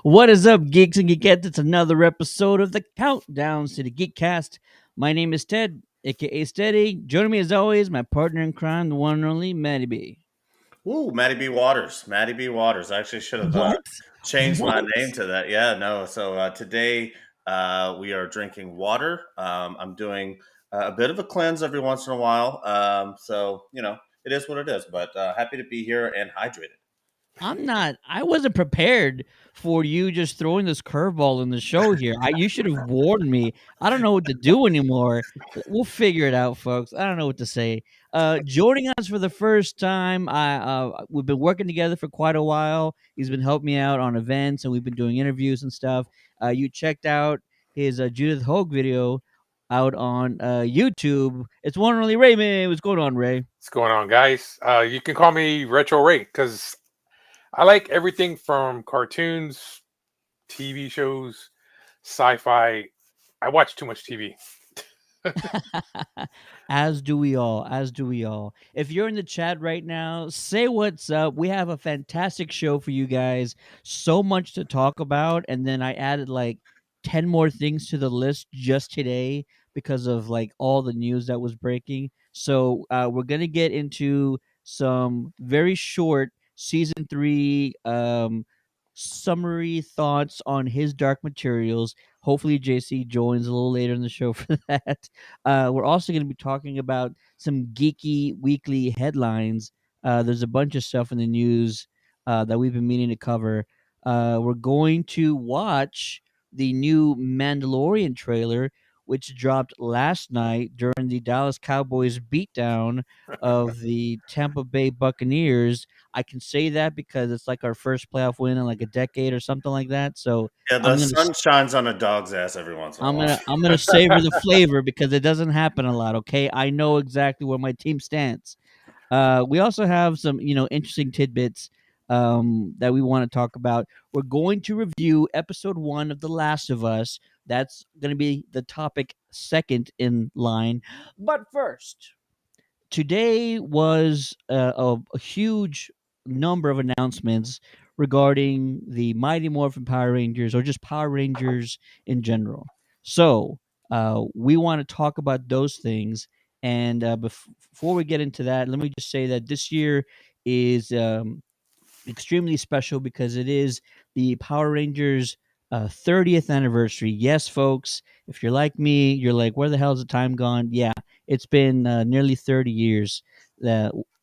What is up, geeks and geekettes? It's another episode of the Countdowns to the Geekcast. My name is Ted, aka Steady. Joining me as always, my partner in crime, the one and only Maddie B. Ooh, Maddie B. Waters. Maddie B. Waters. I actually should have What? changed my What? name to that. Yeah, no. So today we are drinking water. I'm doing a bit of a cleanse every once in a while. It is what it is. But happy to be here and hydrated. I wasn't prepared for you just throwing this curveball in the show here. You should have warned me. I don't know what to do anymore. We'll figure it out, folks. I don't know what to say. Joining us for the first time, we've been working together for quite a while. He's been helping me out on events, and we've been doing interviews and stuff. You checked out his Judith Hogue video out on YouTube. It's one and only Ray, man. What's going on, Ray? What's going on, guys? You can call me Retro Ray because I like everything from cartoons, TV shows, sci-fi. I watch too much TV. As do we all. As do we all. If you're in the chat right now, say what's up. We have a fantastic show for you guys. So much to talk about. And then I added like 10 more things to the list just today because of like all the news that was breaking. So we're going to get into some very short season 3 summary thoughts on his Dark Materials. Hopefully JC joins a little later in the show for that. We're also going to be talking about some Geeky Weekly Headlines. There's a bunch of stuff in the news that we've been meaning to cover. We're going to watch the new Mandalorian trailer, which dropped last night during the Dallas Cowboys beatdown of the Tampa Bay Buccaneers. I can say that because it's like our first playoff win in like a decade or something like that. So Yeah, the sun shines on a dog's ass every once in a while. I'm gonna savor the flavor because it doesn't happen a lot. Okay, I know exactly where my team stands. We also have some interesting tidbits that we want to talk about. We're going to review episode 1 of The Last of Us. That's going to be the topic second in line. But first, today was a huge number of announcements regarding the Mighty Morphin Power Rangers or just Power Rangers in general. So we want to talk about those things. And before we get into that, let me just say that this year is extremely special because it is the Power Rangers 30th anniversary. Yes, folks, if you're like me, you're like, where the hell is the time gone? Yeah, it's been nearly 30 years,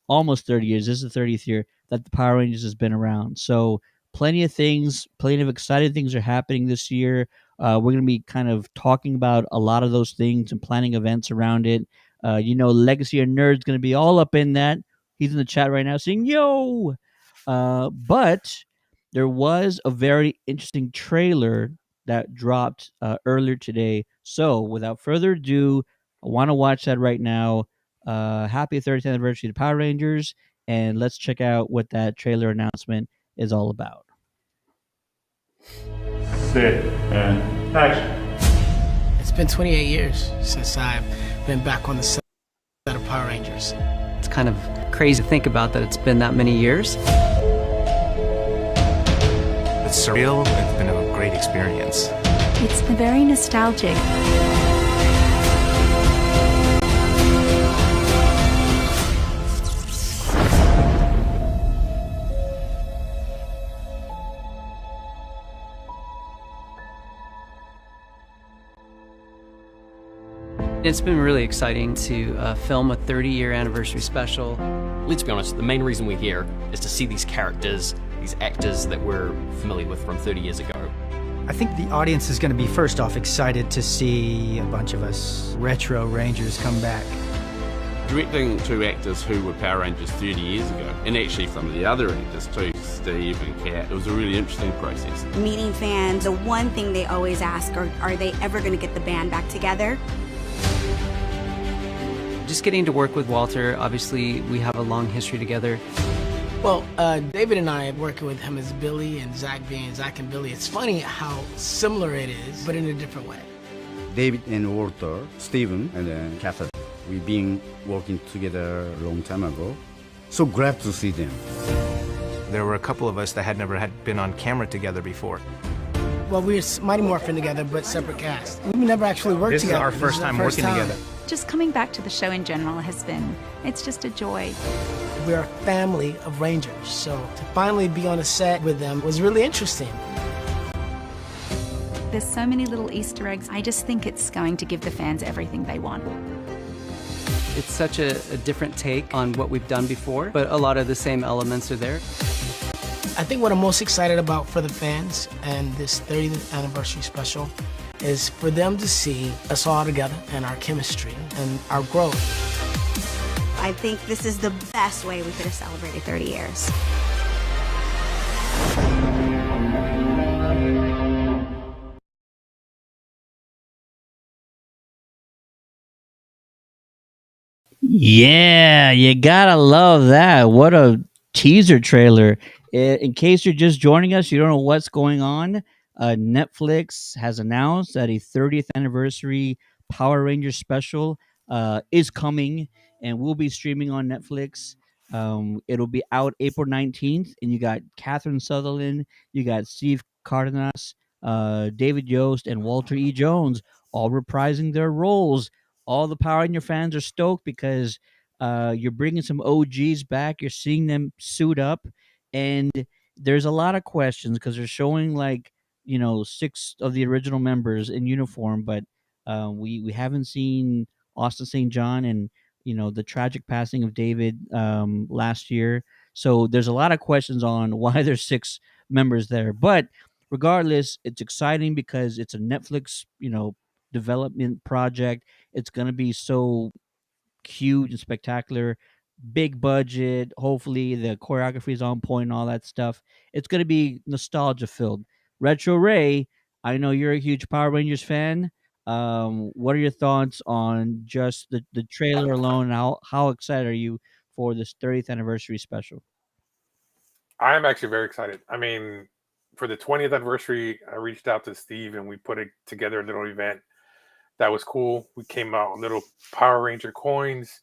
almost 30 years. This is the 30th year that the Power Rangers has been around. So plenty of things, plenty of exciting things are happening this year. We're going to be kind of talking about a lot of those things and planning events around it. Legacy of Nerd's going to be all up in that. He's in the chat right now saying, yo! But there was a very interesting trailer that dropped earlier today. So without further ado, I want to watch that right now. Happy 30th anniversary to Power Rangers, and let's check out what that trailer announcement is all about. Sit and action. It's been 28 years since I've been back on the set of Power Rangers. It's kind of crazy to think about that it's been that many years. It's surreal. It's been a great experience. It's very nostalgic. It's been really exciting to film a 30-year anniversary special. Let's be honest, the main reason we're here is to see these characters, these actors that we're familiar with from 30 years ago. I think the audience is going to be, first off, excited to see a bunch of us retro Rangers come back. Directing 2 actors who were Power Rangers 30 years ago, and actually some of the other actors too, Steve and Kat, it was a really interesting process. Meeting fans, the one thing they always ask are they ever going to get the band back together? Just getting to work with Walter, obviously we have a long history together. Well, David and I working with him as Billy and Zach being Zach and Billy. It's funny how similar it is, but in a different way. David and Walter, Steven, and then Catherine. We've been working together a long time ago. So glad to see them. There were a couple of us that had never been on camera together before. Well, we're Mighty Morphin together, but separate cast. We've never actually worked This together. is our first time working together. Just coming back to the show in general it's just a joy. We're a family of Rangers, so to finally be on a set with them was really interesting. There's so many little Easter eggs. I just think it's going to give the fans everything they want. It's such a different take on what we've done before, but a lot of the same elements are there. I think what I'm most excited about for the fans and this 30th anniversary special is for them to see us all together and our chemistry and our growth. I think this is the best way we could have celebrated 30 years. Yeah, you gotta love that. What a teaser trailer. In case you're just joining us, you don't know what's going on. Netflix has announced that a 30th anniversary Power Rangers special is coming and will be streaming on Netflix. It'll be out April 19th, and you got Catherine Sutherland, you got Steve Cardenas, David Yost, and Walter E. Jones all reprising their roles. All the Power Ranger fans are stoked because you're bringing some OGs back. You're seeing them suit up, and there's a lot of questions because they're showing like 6 of the original members in uniform, but we haven't seen Austin St. John and the tragic passing of David last year. So there's a lot of questions on why there's 6 members there, but regardless, it's exciting because it's a Netflix development project. It's gonna be so huge and spectacular, big budget. Hopefully, the choreography is on point and all that stuff. It's gonna be nostalgia filled. Retro Ray, I know you're a huge Power Rangers fan. What are your thoughts on just the trailer alone? And how excited are you for this 30th anniversary special? I am actually very excited. I mean, for the 20th anniversary, I reached out to Steve and we put together a little event that was cool. We came out with little Power Ranger coins,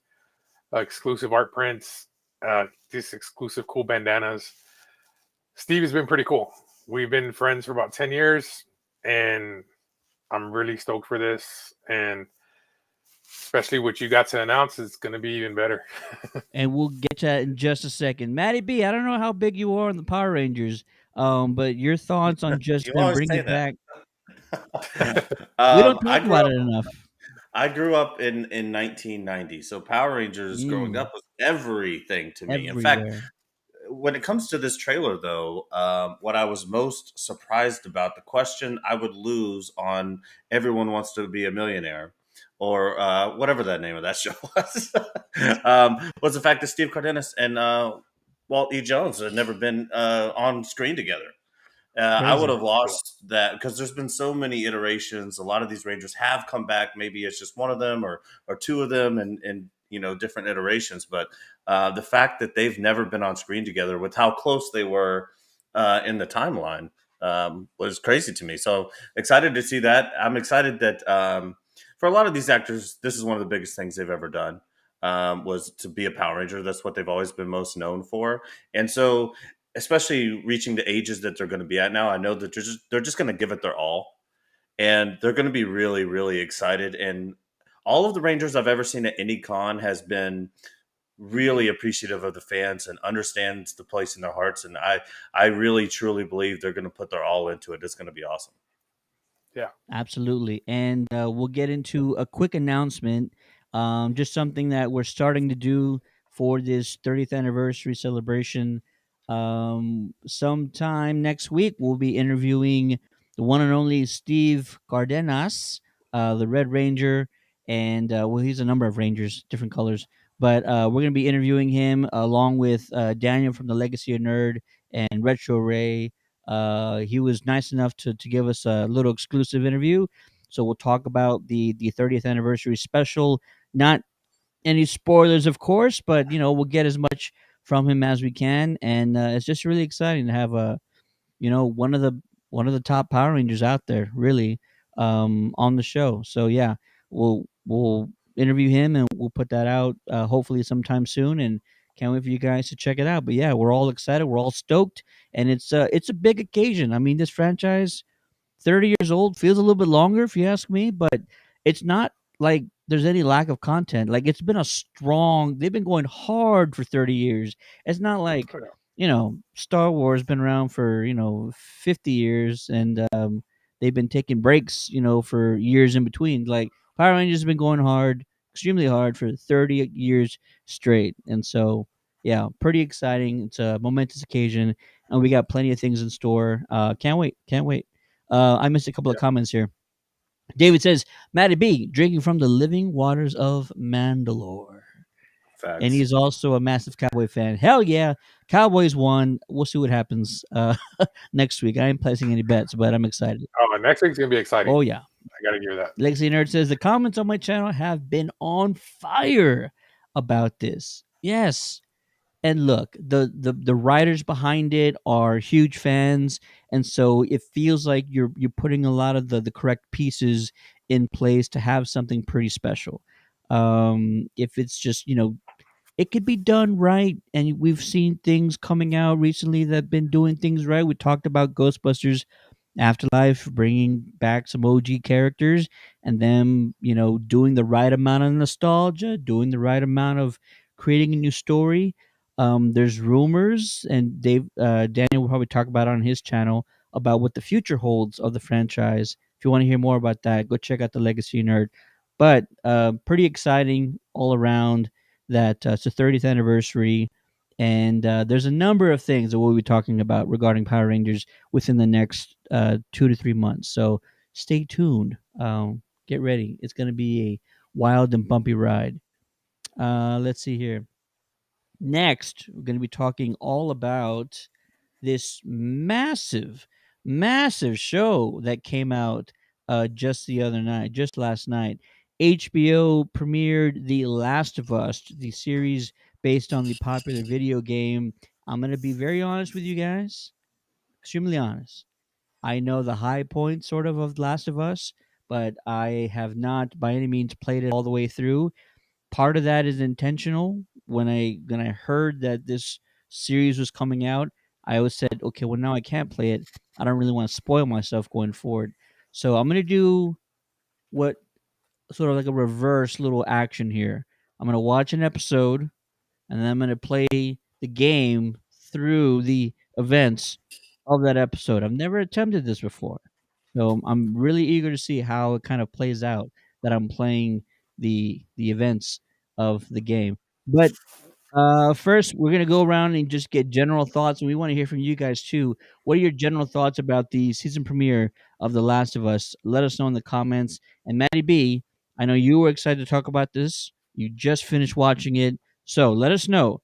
exclusive art prints, these exclusive cool bandanas. Steve has been pretty cool. We've been friends for about 10 years, and I'm really stoked for this. And especially what you got to announce, it's going to be even better. And we'll get to that in just a second. Matty B, I don't know how big you are on the Power Rangers, but your thoughts on just You them always bringing say it that. back? We don't talk about it enough. I grew up in 1990, so Power Rangers growing Mm. up was everything to me. In fact, Everywhere. when it comes to this trailer, though, what I was most surprised about, the question I would lose on Everyone Wants to Be a Millionaire, or whatever that name of that show was the fact that Steve Cardenas and Walt E. Jones had never been on screen together. I would Crazy. have lost that because there's been so many iterations. A lot of these Rangers have come back. Maybe it's just one of them or 2 of them, and different iterations. But the fact that they've never been on screen together, with how close they were in the timeline, was crazy to me. So excited to see that. I'm excited that for a lot of these actors, this is one of the biggest things they've ever done. Was to be a Power Ranger. That's what they've always been most known for. And so, especially reaching the ages that they're going to be at now, I know that they're just going to give it their all, and they're going to be really, really excited. And all of the Rangers I've ever seen at any con has been really appreciative of the fans and understands the place in their hearts. And I really, truly believe they're going to put their all into it. It's going to be awesome. Yeah. Absolutely. And we'll get into a quick announcement, just something that we're starting to do for this 30th anniversary celebration. Sometime next week, we'll be interviewing the one and only Steve Cardenas, the Red Ranger. And well, he's a number of Rangers, different colors. But we're going to be interviewing him along with Daniel from the Legacy of Nerd and Retro Ray. He was nice enough to give us a little exclusive interview. So we'll talk about the 30th anniversary special. Not any spoilers, of course, but we'll get as much from him as we can. And it's just really exciting to have one of the top Power Rangers out there, really, on the show. So yeah, we'll interview him and we'll put that out hopefully sometime soon, and Can't wait for you guys to check it out. But yeah, we're all excited. We're all stoked, and it's a big occasion. I mean, this franchise, 30 years old, feels a little bit longer if you ask me, but it's not like there's any lack of content. Like it's been a strong. They've been going hard for 30 years. It's not like Star Wars been around for 50 years, and they've been taking breaks for years in between. Like Power Rangers has been going hard, extremely hard for 30 years straight, and so yeah, pretty exciting. It's a momentous occasion, and we got plenty of things in store. Can't wait, can't wait. I missed a couple of comments here. David says, Matty B, drinking from the living waters of Mandalore. Facts. And he's also a massive Cowboy fan. Hell yeah. Cowboys won. We'll see what happens next week. I ain't placing any bets, but I'm excited. Oh, next week's going to be exciting. Oh, yeah. I got to hear that. Legacy Nerd says, the comments on my channel have been on fire about this. Yes. And look, the writers behind it are huge fans, and so it feels like you're putting a lot of the correct pieces in place to have something pretty special. If it's just it could be done right, and we've seen things coming out recently that have been doing things right. We talked about Ghostbusters Afterlife bringing back some OG characters, and them doing the right amount of nostalgia, doing the right amount of creating a new story. There's rumors, and Daniel will probably talk about it on his channel about what the future holds of the franchise. If you want to hear more about that, go check out the Legacy Nerd. But pretty exciting all around that it's the 30th anniversary, and there's a number of things that we'll be talking about regarding Power Rangers within the next 2 to 3 months. So stay tuned. Get ready. It's going to be a wild and bumpy ride. Let's see here. Next, we're going to be talking all about this massive, massive show that came out just last night. HBO premiered The Last of Us, the series based on the popular video game. I'm going to be very honest with you guys, extremely honest. I know the high point sort of The Last of Us, but I have not by any means played it all the way through. Part of that is intentional. When I heard that this series was coming out, I always said, okay, well now I can't play it. I don't really want to spoil myself going forward. So I'm gonna do what sort of like a reverse little action here. I'm gonna watch an episode, and then I'm gonna play the game through the events of that episode. I've never attempted this before, so I'm really eager to see how it kind of plays out. That I'm playing the events of the game. But first, we're gonna go around and just get general thoughts, and we want to hear from you guys too. What are your general thoughts about the season premiere of The Last of Us? Let us know in the comments. And Maddie B, I know you were excited to talk about this. You just finished watching it, so let us know.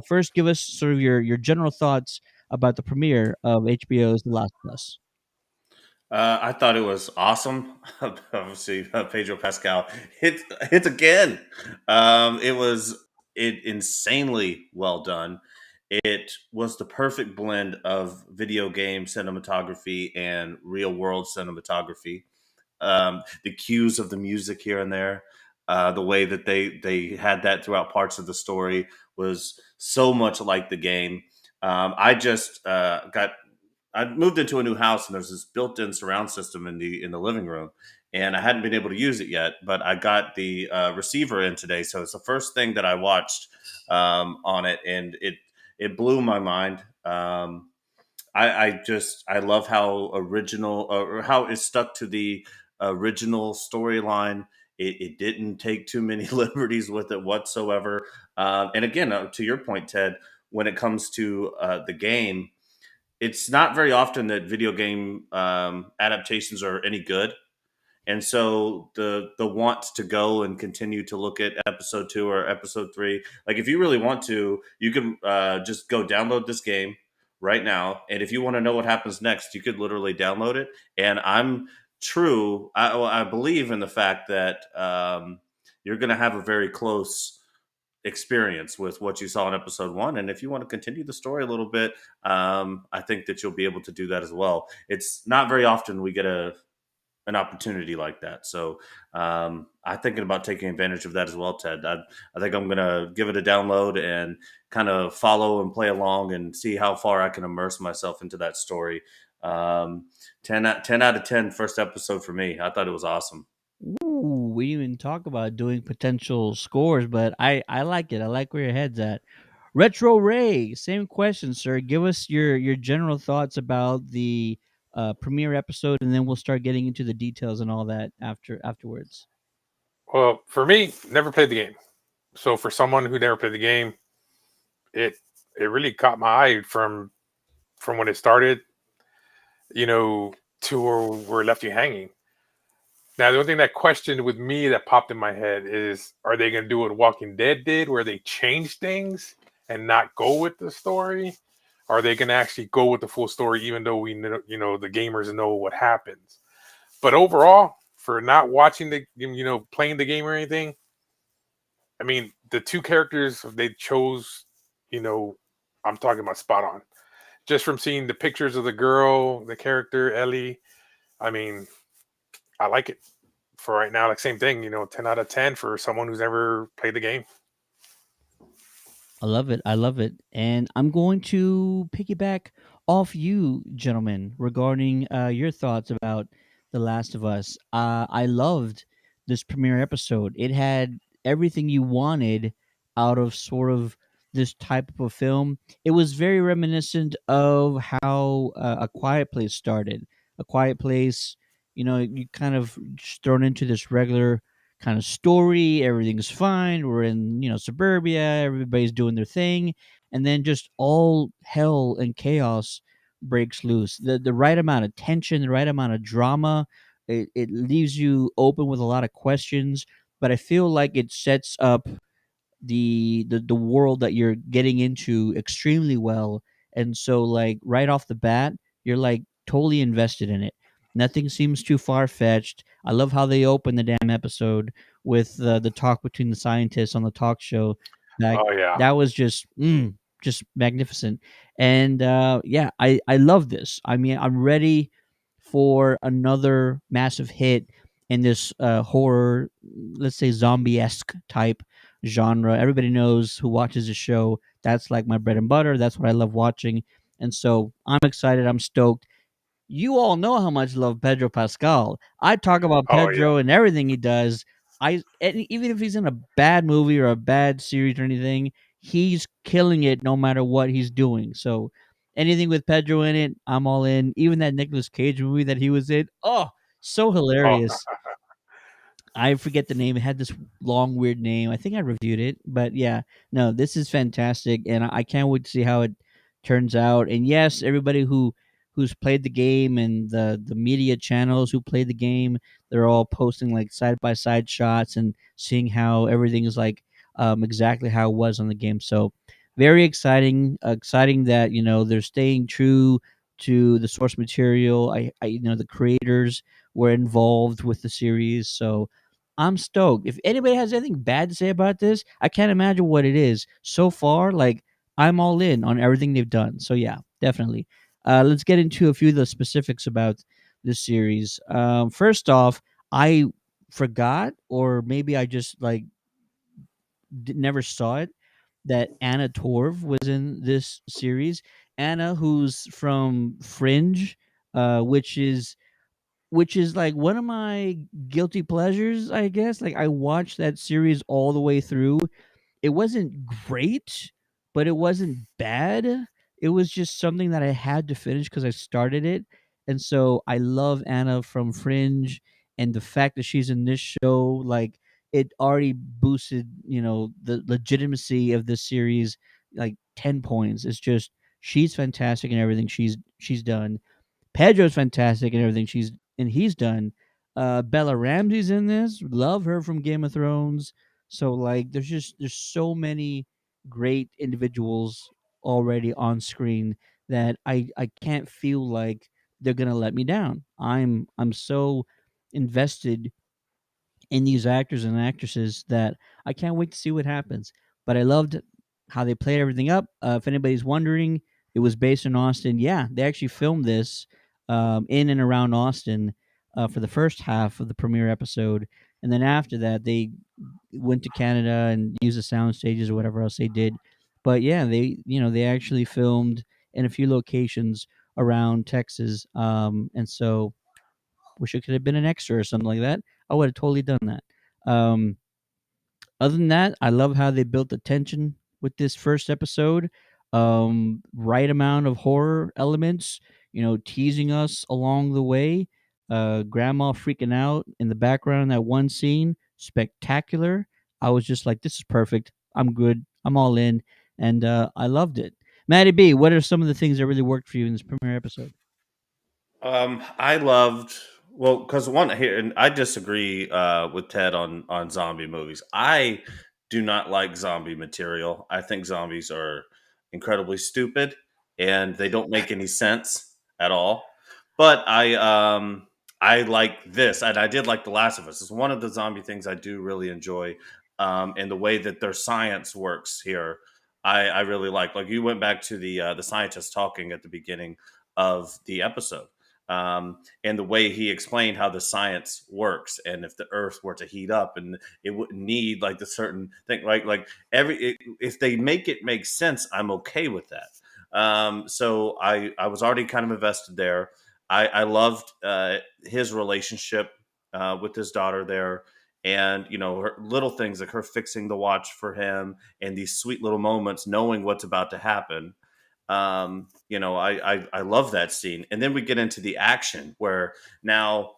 First, give us sort of your general thoughts about the premiere of HBO's The Last of Us. I thought it was awesome. Obviously, Pedro Pascal hits again. It insanely well done. It was the perfect blend of video game cinematography and real world cinematography. The cues of the music here and there, the way that they had that throughout parts of the story was so much like the game. I moved into a new house, and there's this built-in surround system in the living room, and I hadn't been able to use it yet. But I got the receiver in today, so it's the first thing that I watched on it, and it blew my mind. I love how original or how it stuck to the original storyline. It didn't take too many liberties with it whatsoever. And again, to your point, Ted, when it comes to the game, it's not very often that video game adaptations are any good. And so the want to go and continue to look at episode 2 or episode 3, like if you really want to, you can just go download this game right now. And if you want to know what happens next, you could literally download it. And I believe in the fact that you're going to have a very close experience with what you saw in episode 1. And if you want to continue the story a little bit, I think that you'll be able to do that as well. It's not very often we get a an opportunity like that. So I'm thinking about taking advantage of that as well, Ted. I think I'm going to give it a download and kind of follow and play along and see how far I can immerse myself into that story. 10 out of 10 first episode for me. I thought it was awesome. Ooh, we didn't even talk about doing potential scores, but I like it. I like where your head's at. Retro Ray, same question, sir. Give us your general thoughts about the premiere episode, and then we'll start getting into the details and all that afterwards. Well, for me, never played the game. So for someone who never played the game, it really caught my eye from when it started, to where it left you hanging. Now, the only thing that questioned with me that popped in my head is, are they going to do what Walking Dead did, where they change things and not go with the story? Are they going to actually go with the full story, even though we know, the gamers know what happens? But overall, for not watching playing the game or anything, I mean, the two characters they chose, I'm talking about spot on. Just from seeing the pictures of the girl, the character, Ellie, I mean, I like it. For right now, like same thing, 10 out of 10 for someone who's never played the game. I love it. I love it. And I'm going to piggyback off you, gentlemen, regarding your thoughts about The Last of Us. I loved this premiere episode. It had everything you wanted out of sort of this type of a film. It was very reminiscent of how A Quiet Place started. A Quiet Place, you kind of just thrown into this regular kind of story. Everything's fine. We're in, suburbia. Everybody's doing their thing, and then just all hell and chaos breaks loose. The right amount of tension, the right amount of drama. It leaves you open with a lot of questions, but I feel like it sets up the world that you're getting into extremely well. And so, like, right off the bat, you're like totally invested in it. Nothing seems too far-fetched. I love how they open the damn episode with the talk between the scientists on the talk show. Like, Oh yeah. that was just magnificent. And yeah, I love this. I mean, I'm ready for another massive hit in this horror, let's say zombie-esque type genre. Everybody knows who watches the show. That's like my bread and butter. That's what I love watching. And so I'm excited. I'm stoked. You all know how much I love Pedro Pascal. I talk about Oh yeah. Pedro and everything he does. Even if he's in a bad movie or a bad series or anything, he's killing it no matter what he's doing. So anything with Pedro in it, I'm all in. Even that Nicolas Cage movie that he was in, oh, so Oh, hilarious. I forget the name. It had this long, weird name. I think I reviewed it, but yeah, no, this is fantastic, and I can't wait to see how it turns out. And yes, everybody who's played the game and the media channels who played the game, they're all posting like side by side shots and seeing how everything is like exactly how it was on the game. So very exciting, exciting that they're staying true to the source material. The creators were involved with the series, so I'm stoked. If anybody has anything bad to say about this, I can't imagine what it is. So far, like, I'm all in on everything they've done. So yeah, definitely. Let's get into a few of the specifics about this series. First off, I forgot, or maybe I just like never saw it, that Anna Torv was in this series. Anna, who's from Fringe, which is like one of my guilty pleasures, I guess. Like, I watched that series all the way through. It wasn't great, but it wasn't bad. It was just something that I had to finish because I started it. And so I love Anna from Fringe, and the fact that she's in this show, like, it already boosted, the legitimacy of this series like 10 points. It's just she's fantastic in everything she's done. Pedro's fantastic in everything he's done. Bella Ramsey's in this. Love her from Game of Thrones. So like there's so many great individuals already on screen that I can't feel like they're gonna let me down. I'm so invested in these actors and actresses that I can't wait to see what happens. But I loved how they played everything up. If anybody's wondering, it was based in Austin. Yeah, they actually filmed this in and around Austin. for the first half of the premiere episode, and then after that they went to Canada and used the sound stages or whatever else they did. But yeah, they actually filmed in a few locations around Texas, and so wish it could have been an extra or something like that. I would have totally done that. Other than that, I love how they built the tension with this first episode. Right amount of horror elements, teasing us along the way. Grandma freaking out in the background, that one scene, spectacular. I was just like, this is perfect. I'm good. I'm all in. And I loved it. Maddie B, what are some of the things that really worked for you in this premiere episode? I loved because one here, and I disagree with Ted on zombie movies. I do not like zombie material. I think zombies are incredibly stupid and they don't make any sense at all. But I like this, and I did like The Last of Us. It's one of the zombie things I do really enjoy, and the way that their science works here. I really like. Like you went back to the scientist talking at the beginning of the episode, and the way he explained how the science works, and if the Earth were to heat up, and it wouldn't need like the certain thing, right? Like if they make it make sense, I'm okay with that. So I was already kind of invested there. I loved his relationship with his daughter there. And her little things like her fixing the watch for him, and these sweet little moments, knowing what's about to happen. I love that scene. And then we get into the action where now,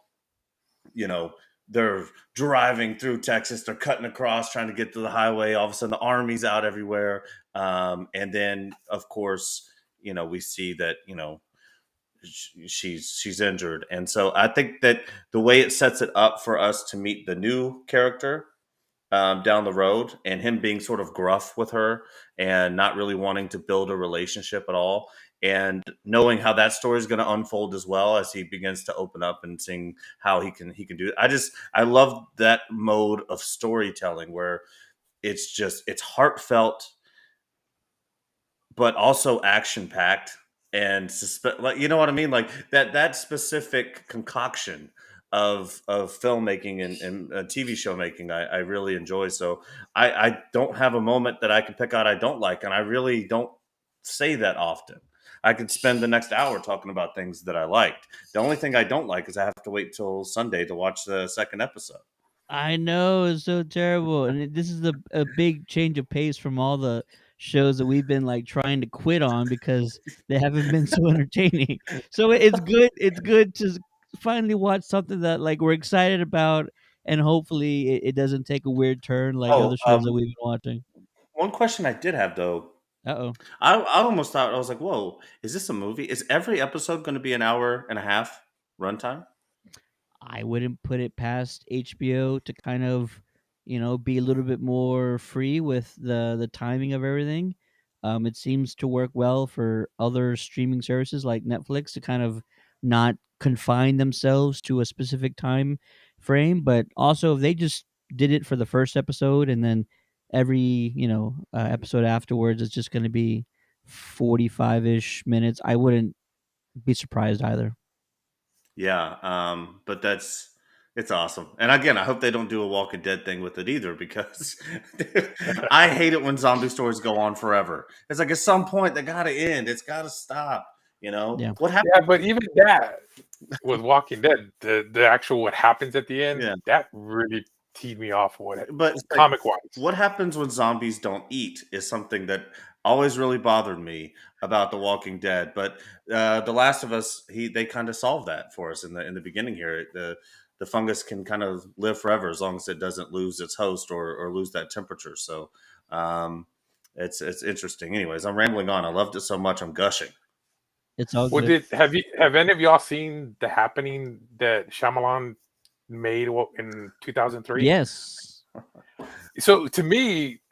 they're driving through Texas, they're cutting across, trying to get to the highway. All of a sudden the army's out everywhere. And then of course, we see that, she's injured. And so I think that the way it sets it up for us to meet the new character down the road, and him being sort of gruff with her and not really wanting to build a relationship at all, and knowing how that story is going to unfold as well as he begins to open up and seeing how he can do it. I love that mode of storytelling where it's heartfelt but also action packed and like, you know what I mean? Like that specific concoction of filmmaking and TV show making, I really enjoy. So I don't have a moment that I can pick out I don't like, and I really don't say that often. I could spend the next hour talking about things that I liked. The only thing I don't like is I have to wait till Sunday to watch the second episode. I know, it's so terrible, and this is a big change of pace from all the shows that we've been like trying to quit on because they haven't been so entertaining. So it's good. It's good to finally watch something that like we're excited about, and hopefully it doesn't take a weird turn like Oh, other shows that we've been watching. one question I did have though. Uh-oh. I almost thought, I was like, whoa, is this a movie? Is every episode going to be an hour and a half runtime? I wouldn't put it past HBO to kind of, be a little bit more free with the timing of everything. It seems to work well for other streaming services like Netflix to kind of not confine themselves to a specific time frame, but also if they just did it for the first episode and then every episode afterwards is just going to be 45-ish minutes, I wouldn't be surprised either. Yeah, but it's awesome. And again, I hope they don't do a Walking Dead thing with it either, because I hate it when zombie stories go on forever. It's like at some point they got to end. It's got to stop. Yeah. What happened? Yeah, but even that with Walking Dead, the actual what happens at the end, that really teed me off. But comic wise, what happens when zombies don't eat is something that always really bothered me about The Walking Dead. But The Last of Us, they kind of solved that for us in the beginning here. The fungus can kind of live forever as long as it doesn't lose its host or lose that temperature. So it's interesting. Anyways, I'm rambling on. I loved it so much. I'm gushing. It's all good. Have any of y'all seen The Happening that Shyamalan made in 2003? Yes. So to me,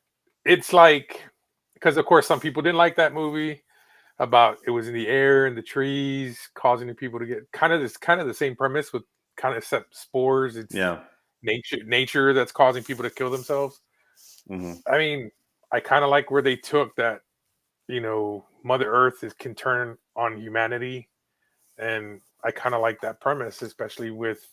it's like, because of course some people didn't like that movie about it was in the air and the trees causing the people to get kind of the same premise with kind of spores. It's nature that's causing people to kill themselves. Mm-hmm. I mean, I kind of like where they took that, Mother Earth can turn on humanity, and I kind of like that premise, especially with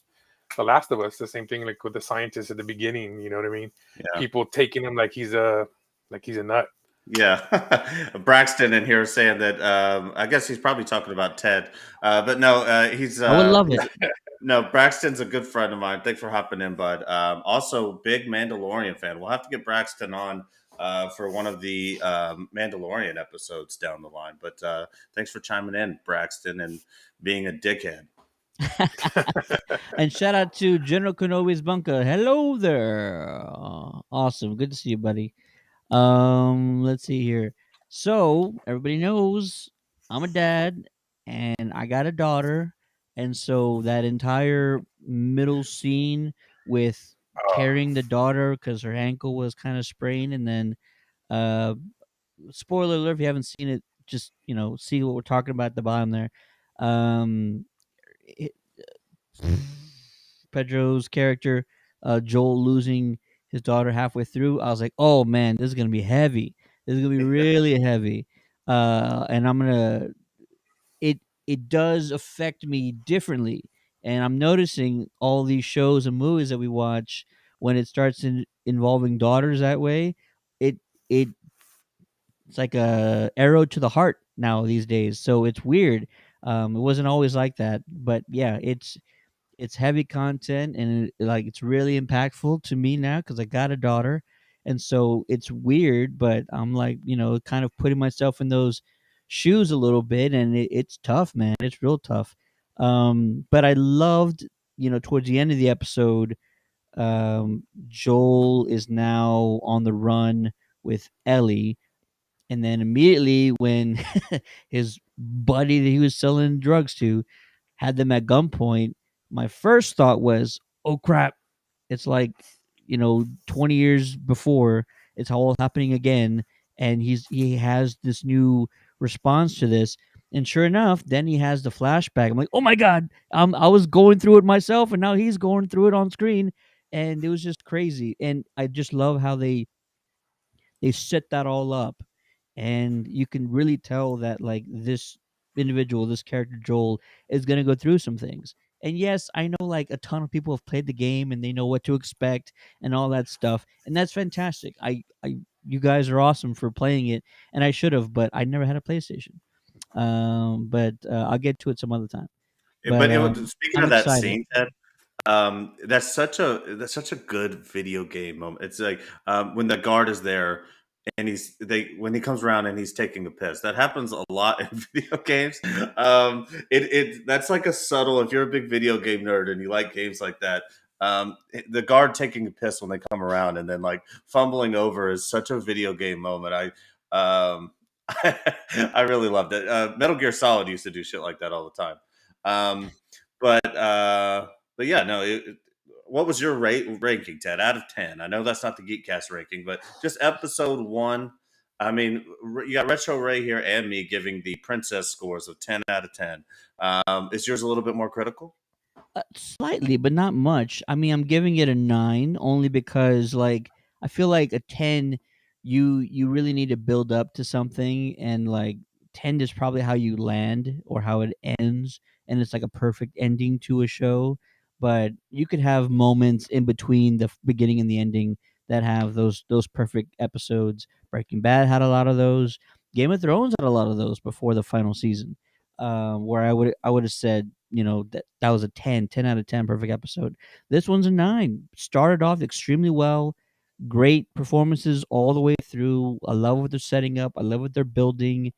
The Last of Us, the same thing, like with the scientists at the beginning. You know what I mean? Yeah. People taking him like he's a nut. Yeah, Braxton in here saying that I guess he's probably talking about Ted, but no, he's I would love it. no, Braxton's a good friend of mine. Thanks for hopping in, bud. Also, big Mandalorian fan. We'll have to get Braxton on for one of the Mandalorian episodes down the line. But thanks for chiming in, Braxton, and being a dickhead. And shout out to General Kenobi's bunker. Hello there. Awesome. Good to see you, buddy. Let's see here. So everybody knows I'm a dad and I got a daughter, and so that entire middle scene with carrying the daughter because her ankle was kind of sprained, and then spoiler alert if you haven't seen it, just see what we're talking about at the bottom there. It, Pedro's character, Joel losing his daughter halfway through, I was like, oh man, this is gonna be heavy. This is gonna be really heavy. And I'm gonna it does affect me differently. And I'm noticing all these shows and movies that we watch when it starts involving daughters that way, it it it's like a arrow to the heart now these days. So it's weird. It wasn't always like that, but yeah, it's heavy content, and it's really impactful to me now because I got a daughter, and so it's weird, but I'm like kind of putting myself in those shoes a little bit, and it's tough, man. It's real tough. But I loved towards the end of the episode, Joel is now on the run with Ellie, and then immediately when his buddy that he was selling drugs to had them at gunpoint, my first thought was, "Oh crap! It's like 20 years before. It's all happening again." And he has this new response to this. And sure enough, then he has the flashback. I'm like, "Oh my god! I was going through it myself, and now he's going through it on screen." And it was just crazy. And I just love how they set that all up, and you can really tell that like this individual, this character Joel, is going to go through some things. And yes, I know like a ton of people have played the game and they know what to expect and all that stuff, and that's fantastic. I you guys are awesome for playing it, and I should have, but I never had a PlayStation. But I'll get to it some other time. But But speaking I'm of that excited. scene, Ted, that's such a good video game moment. It's like when the guard is there and when he comes around and he's taking a piss. That happens a lot in video games. That's like a subtle. If you're a big video game nerd and you like games like that, the guard taking a piss when they come around and then like fumbling over is such a video game moment. I really loved it. Metal Gear Solid used to do shit like that all the time. Um, but yeah, no. What was your ranking, Ted, out of 10? I know that's not the Geekcast ranking, but just episode 1. I mean, you got Retro Ray here and me giving the princess scores of 10 out of 10. Is yours a little bit more critical? Slightly, but not much. I mean, I'm giving it a 9 only because like I feel like a 10 you really need to build up to something, and like 10 is probably how you land or how it ends, and it's like a perfect ending to a show. But you could have moments in between the beginning and the ending that have those perfect episodes. Breaking Bad had a lot of those. Game of Thrones had a lot of those before the final season, where I would have said that was a 10 out of 10 perfect episode. This one's a 9. Started off extremely well, great performances all the way through. I love what they're setting up. I love what they're building.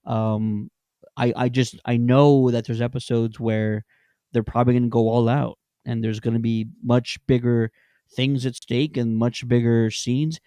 um I know that there's episodes where they're probably going to go all out, and there's going to be much bigger things at stake and much bigger scenes.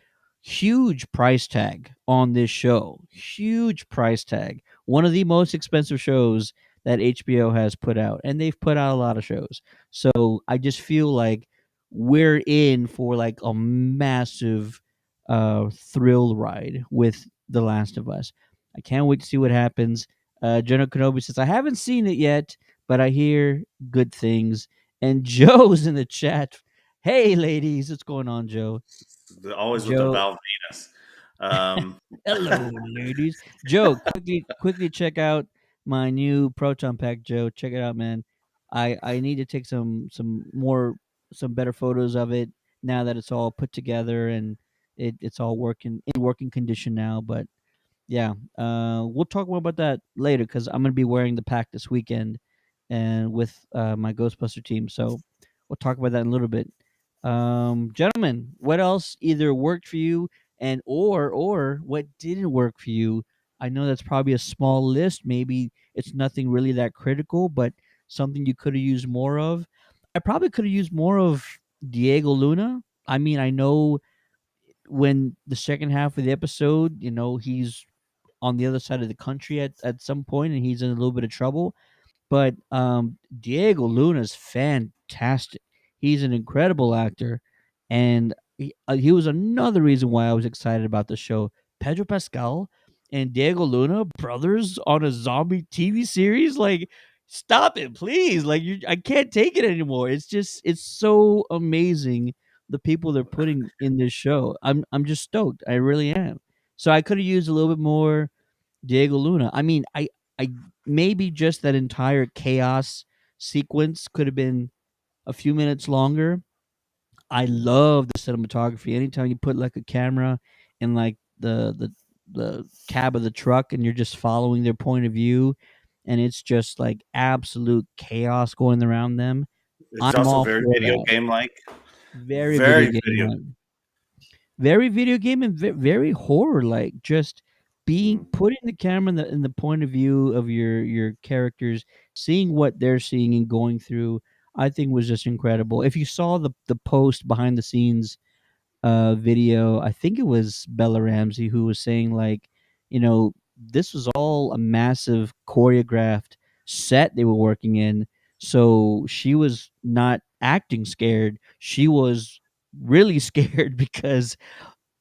Huge price tag on this show. Huge price tag. One of the most expensive shows that HBO has put out, and they've put out a lot of shows. So I just feel like we're in for like a massive thrill ride with The Last of Us. I can't wait to see what happens. General Kenobi says, I haven't seen it yet, but I hear good things. And Joe's in the chat. Hey, ladies, what's going on, Joe? Always with the Val Venus. Hello, ladies. Joe, quickly check out my new proton pack, Joe. Check it out, man. I need to take some better photos of it now that it's all put together and it's all working in working condition now. But yeah, we'll talk more about that later because I'm gonna be wearing the pack this weekend, and with my Ghostbuster team. So we'll talk about that in a little bit. Gentlemen, what else either worked for you and or what didn't work for you? I know that's probably a small list. Maybe it's nothing really that critical, but something you could have used more of. I probably could have used more of Diego Luna. I mean, I know when the second half of the episode, he's on the other side of the country at some point and he's in a little bit of trouble. But Diego Luna's fantastic. He's an incredible actor, and he was another reason why I was excited about the show. Pedro Pascal and Diego Luna, brothers on a zombie TV series. Like, stop it, please! Like, I can't take it anymore. It's so amazing the people they're putting in this show. I'm just stoked. I really am. So I could have used a little bit more Diego Luna. I mean, I maybe just that entire chaos sequence could have been a few minutes longer. I love the cinematography. Anytime you put like a camera in like the cab of the truck and you're just following their point of view and it's just like absolute chaos going around them. It's I'm also all very for video that. game like. Very Very video game video. like. Very video game and very horror like. Just being putting the camera in the point of view of your characters, seeing what they're seeing and going through, I think was just incredible. If you saw the post behind the scenes video, I think it was Bella Ramsey who was saying like, this was all a massive choreographed set they were working in. So she was not acting scared. She was really scared because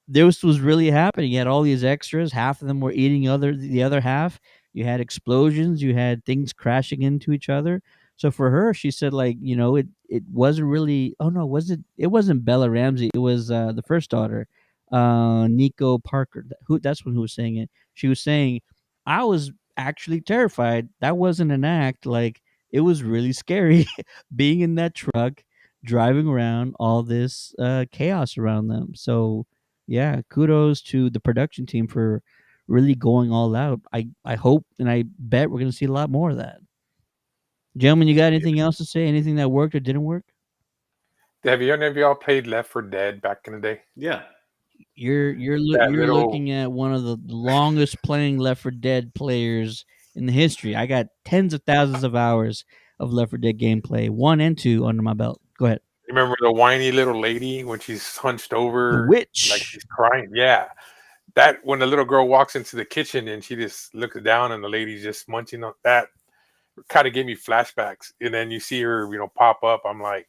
this was really happening. You had all these extras. Half of them were eating the other half. You had explosions. You had things crashing into each other. So for her, she said like, it wasn't really. Oh no, was it? It wasn't Bella Ramsey. It was the first daughter, Nico Parker. That's one who was saying it. She was saying, I was actually terrified. That wasn't an act. Like it was really scary being in that truck, driving around all this chaos around them. So yeah, kudos to the production team for really going all out. I hope and I bet we're gonna see a lot more of that. Gentlemen, you got anything else to say? Anything that worked or didn't work? Have you any of y'all played Left 4 Dead back in the day? Yeah. You're That you're little looking at one of the longest playing Left 4 Dead players in the history. I got tens of thousands of hours of Left 4 Dead gameplay, 1 and 2 under my belt. Go ahead. remember the whiny little lady when she's hunched The over like witch. she's crying? Yeah. That when the little girl walks into the kitchen and she just looks down and the lady's just munching on that kind of gave me flashbacks. And then you see her, pop up. I'm like,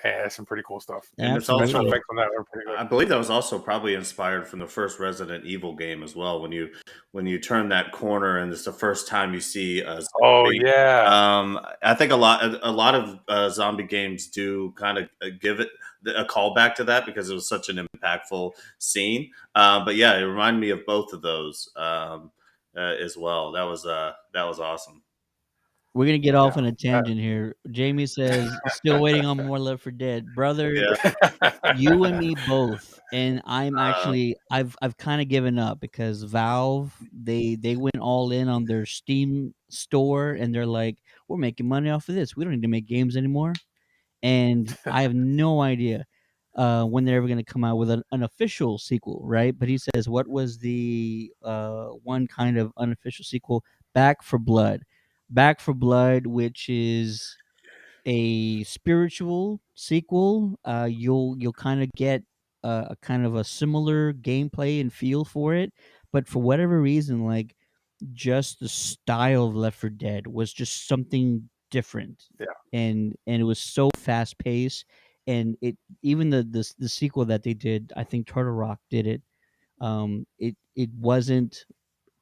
man, that's some pretty cool stuff. And it's Special Absolutely. also, effects on that are pretty good. I believe that was also probably inspired from the first Resident Evil game as well. When you turn that corner and it's the first time you see a Oh zombie. yeah. I think a lot of zombie games do kind of give it a callback to that because it was such an impactful scene. But yeah, it reminded me of both of those as well. That was awesome. We're gonna get off Yeah. on a tangent here. Jamie says, "Still waiting on more Left 4 Dead, brother." Yeah. You and me both. And I'm Uh, actually I've kind of given up because Valve they went all in on their Steam store and they're like, we're making money off of this. We don't need to make games anymore. And I have no idea when they're ever going to come out with an official sequel, right? But he says, what was the one kind of unofficial sequel? Back for Blood. Back for Blood, which is a spiritual sequel. You'll kind of get a kind of a similar gameplay and feel for it, but for whatever reason, like just the style of Left 4 Dead was just something different, Yeah. and it was so fast paced, and it even the sequel that they did, I think Turtle Rock did it. It wasn't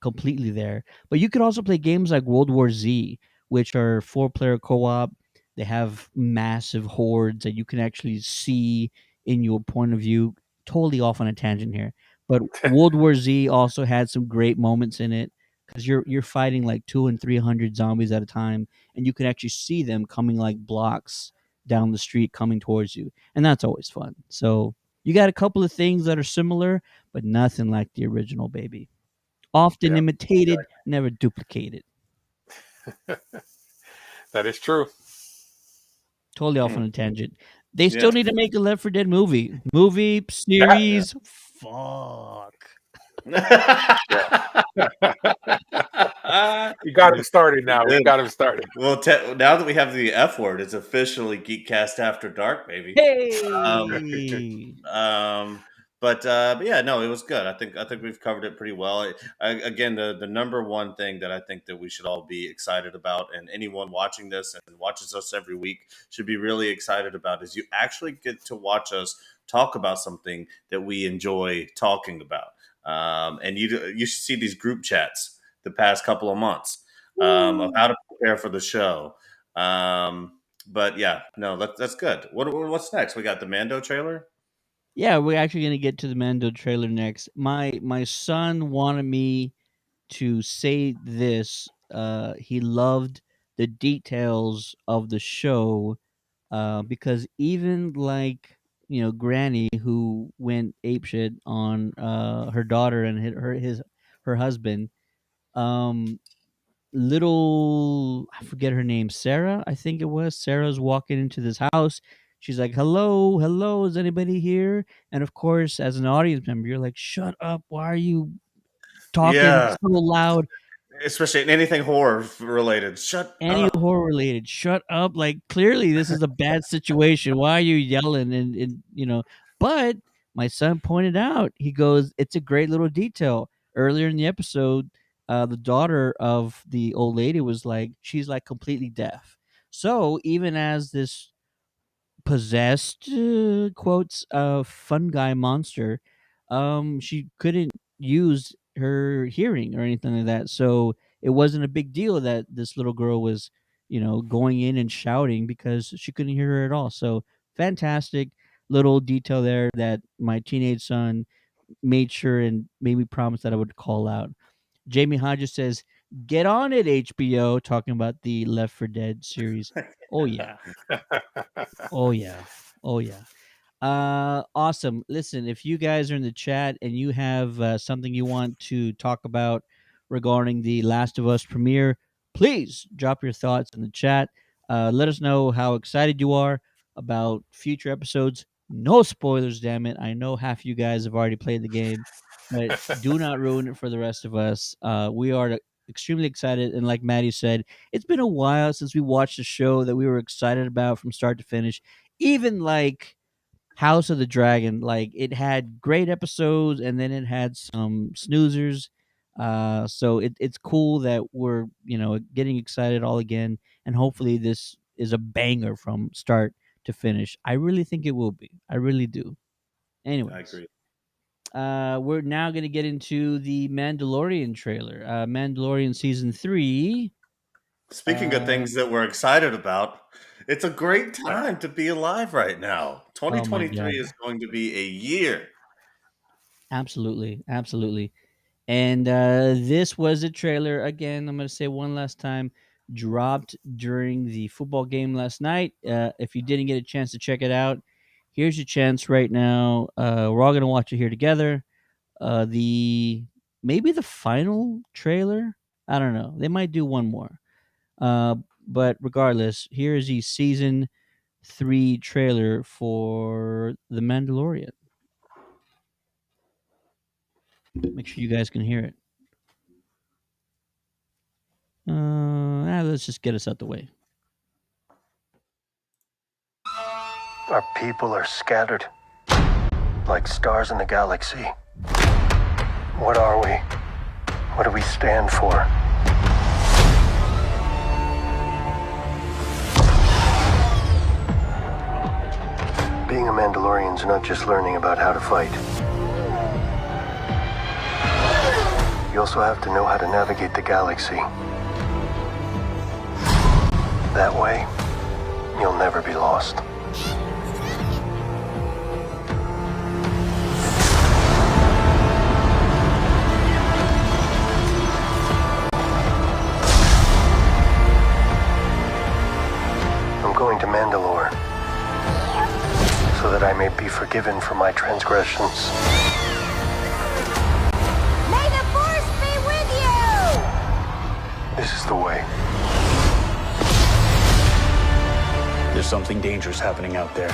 completely there. But you could also play games like World War Z, which are 4-player co-op. They have massive hordes that you can actually see in your point of view. Totally off on a tangent here. But World War Z also had some great moments in it because you're fighting like 200 and 300 zombies at a time, and you can actually see them coming like blocks down the street coming towards you, and that's always fun. So you got a couple of things that are similar, but nothing like the original, baby. Often imitated, never duplicated. That is true. Totally off on a tangent. They still need to make a Left 4 Dead movie series. Fuck. You got him started now. We got him started. Well, now that we have the F word, it's officially Geekcast After Dark, baby. Hey. But yeah, no, it was good. I think we've covered it pretty well. Again, the number one thing that I think that we should all be excited about, and anyone watching this and watches us every week should be really excited about, is you actually get to watch us talk about something that we enjoy talking about. And you should see these group chats the past couple of months of how to prepare for the show. But yeah, no, that's good. What's next? We got the Mando trailer. Yeah, we're actually going to get to the Mando trailer next. My son wanted me to say this. He loved the details of the show because even like, Granny, who went apeshit on her daughter and her husband, I forget her name, Sarah, I think it was. Sarah's walking into this house. She's like, hello, is anybody here? And of course, as an audience member, you're like, shut up, why are you talking so loud? Especially in anything horror related. Shut up. Like, clearly this is a bad situation. Why are you yelling? And but my son pointed out, he goes, it's a great little detail. Earlier in the episode, the daughter of the old lady was like, she's like completely deaf. So even as this possessed quotes fungi monster, she couldn't use her hearing or anything like that. So it wasn't a big deal that this little girl was, going in and shouting because she couldn't hear her at all. So fantastic little detail there that my teenage son made sure and made me promise that I would call out. Jamie Hodges says, "Get on it, HBO," talking about the Left 4 Dead series. Oh yeah. Oh yeah. Oh yeah. Awesome. Listen, if you guys are in the chat and you have something you want to talk about regarding the Last of Us premiere, please drop your thoughts in the chat. Let us know how excited you are about future episodes. No spoilers, damn it. I know half you guys have already played the game, but do not ruin it for the rest of us. We are extremely excited, and like Maddie said, it's been a while since we watched a show that we were excited about from start to finish. Even like House of the Dragon, like it had great episodes and then it had some snoozers. So it's cool that we're getting excited all again, and hopefully this is a banger from start to finish. I really think it will be. I really do. Anyways, I agree. We're now going to get into the Mandalorian trailer. Mandalorian season 3. Speaking of things that we're excited about, it's a great time to be alive right now. 2023 is going to be a year. Absolutely. Absolutely. And this was a trailer. Again, I'm going to say one last time, dropped during the football game last night. If you didn't get a chance to check it out, here's your chance right now. We're all going to watch it here together. Maybe the final trailer. I don't know. They might do one more. But regardless, here is the season 3 trailer for The Mandalorian. Make sure you guys can hear it. Let's just get us out the way. Our people are scattered like stars in the galaxy. What are we? What do we stand for? Being a Mandalorian's not just learning about how to fight. You also have to know how to navigate the galaxy. That way, you'll never be lost. to Mandalore so that I may be forgiven for my transgressions. May the Force be with you! This is the way. There's something dangerous happening out there.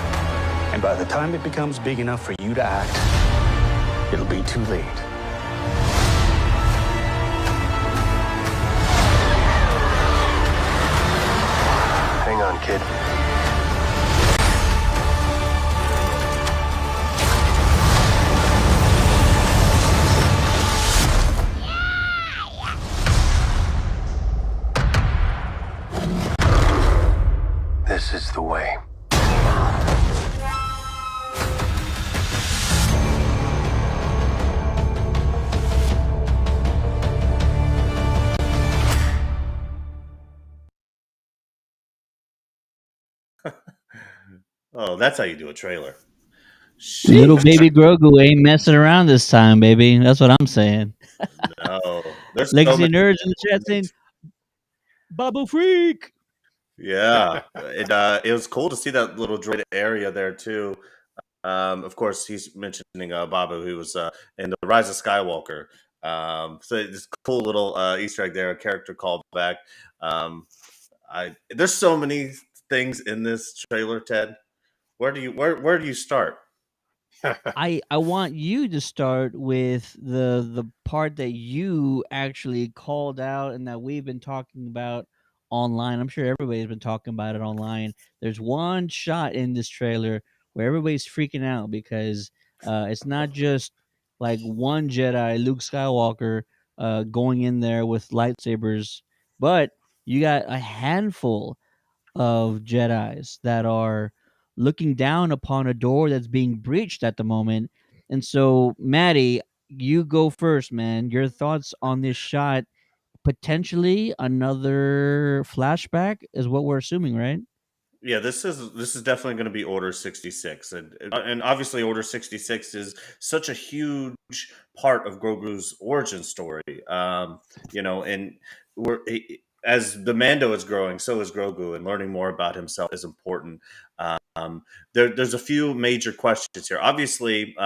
And by the time it becomes big enough for you to act, it'll be too late. Hang on, kid. This is the way. Oh, that's how you do a trailer. Little baby Grogu ain't messing around this time, baby. That's what I'm saying. No, there's so Legacy many. nerds in the chat saying, Babu Freak. Yeah, it was cool to see that little droid area there too. Of course, he's mentioning Babu, who was in the Rise of Skywalker. So it's a cool little Easter egg there, a character callback. There's so many things in this trailer, Ted. Where do you start? I want you to start with the part that you actually called out and that we've been talking about online. I'm sure everybody's been talking about it online. There's one shot in this trailer where everybody's freaking out because it's not just like one Jedi, Luke Skywalker, going in there with lightsabers, but you got a handful of Jedis that are looking down upon a door that's being breached at the moment. And so, Maddie, you go first, man. Your thoughts on this shot? Potentially another flashback is what we're assuming, right? Yeah, this is definitely going to be Order 66, and obviously Order 66 is such a huge part of Grogu's origin story. And as the Mando is growing, so is Grogu, and learning more about himself is important. There's a few major questions here. Obviously,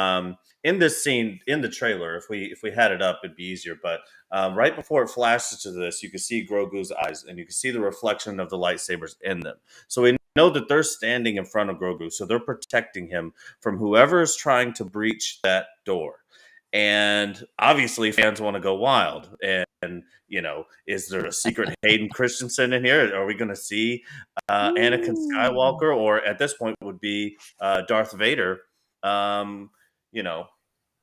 in this scene in the trailer, if we had it up, it'd be easier. But right before it flashes to this, you can see Grogu's eyes, and you can see the reflection of the lightsabers in them. So we know that they're standing in front of Grogu, so they're protecting him from whoever is trying to breach that door. And obviously, fans want to go wild. And is there a secret Hayden Christensen in here? Are we going to see Anakin Skywalker, or at this point would be Darth Vader?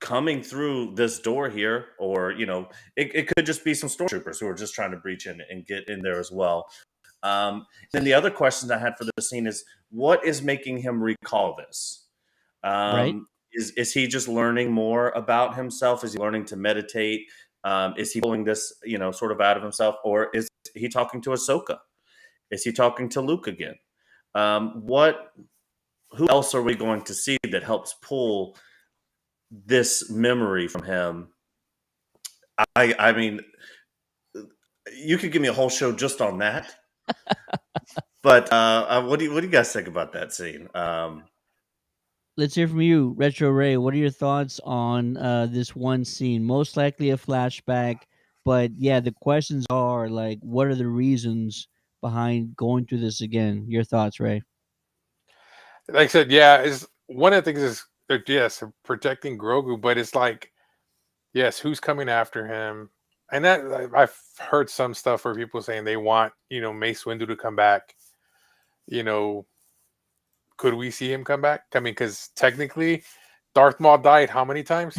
Coming through this door here, or it could just be some stormtroopers who are just trying to breach in and get in there as well. Then the other questions I had for the scene is, what is making him recall this? Right. Is he just learning more about himself? Is he learning to meditate? Is he pulling this, sort of out of himself, or is he talking to Ahsoka? Is he talking to Luke again? Who else are we going to see that helps pull this memory from him? I mean, you could give me a whole show just on that. But what do you guys think about that scene? Let's hear from you, Retro Ray. What are your thoughts on this one scene? Most likely a flashback, but yeah, the questions are like, what are the reasons behind going through this again? Your thoughts, Ray? Like I said, yeah, is one of the things is yes, protecting Grogu, but it's like, yes, who's coming after him? And that I've heard some stuff where people saying they want Mace Windu to come back. Could we see him come back? I mean, because technically, Darth Maul died how many times?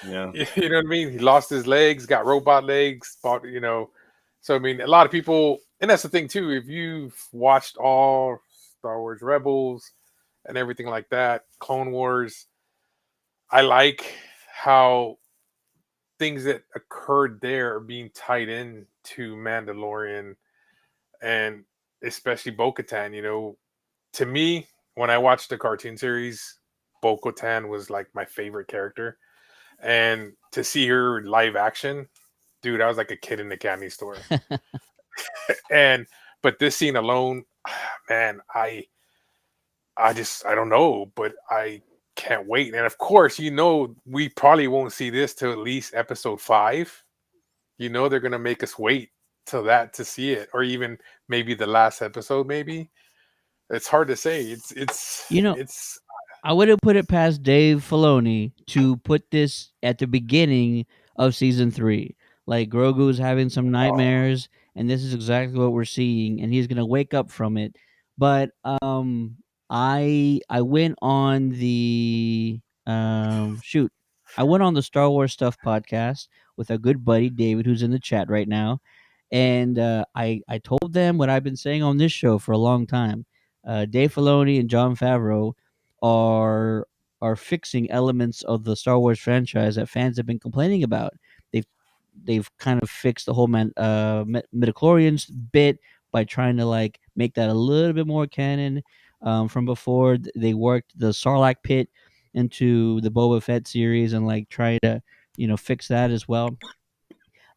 Yeah, you know what I mean. He lost his legs, got robot legs. So I mean, a lot of people, and that's the thing too. If you've watched all Star Wars Rebels and everything like that, Clone Wars, I like how things that occurred there are being tied in to Mandalorian, and especially Bo-Katan. To me, when I watched the cartoon series, Bo-Katan was like my favorite character, and to see her live action, dude, I was like a kid in the candy store. But this scene alone, man, I don't know, but I can't wait. And of course, we probably won't see this till at least episode 5. They're gonna make us wait till that to see it, or even maybe the last episode. Maybe it's hard to say. It's I wouldn't put it past Dave Filoni to put this at the beginning of season 3. Like Grogu's having some nightmares, and this is exactly what we're seeing, and he's gonna wake up from it. But I went on the shoot, I went on the Star Wars Stuff podcast with our good buddy David, who's in the chat right now, and I told them what I've been saying on this show for a long time. Dave Filoni and Jon Favreau are fixing elements of the Star Wars franchise that fans have been complaining about. They've they've kind of fixed the whole midichlorians bit by trying to like make that a little bit more canon. From before, they worked the Sarlacc pit into the Boba Fett series and like try to fix that as well.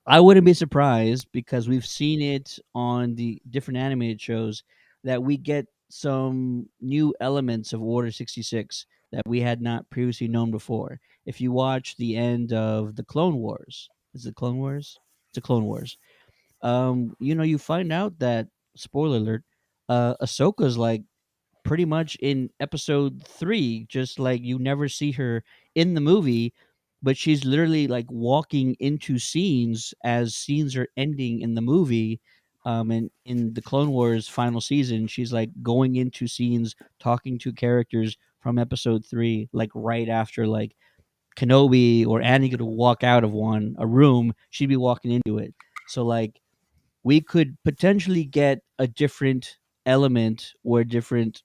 I wouldn't be surprised because we've seen it on the different animated shows that we get some new elements of Order 66 that we had not previously known before. If you watch the end of the Clone Wars, is it Clone Wars? It's a Clone Wars. You find out that, spoiler alert, Ahsoka's like pretty much in episode 3, just like you never see her in the movie, but she's literally like walking into scenes as scenes are ending in the movie. And in the Clone Wars final season, she's like going into scenes talking to characters from episode 3, like right after like Kenobi or Anakin to walk out of a room, she'd be walking into it. So like we could potentially get a different element or a different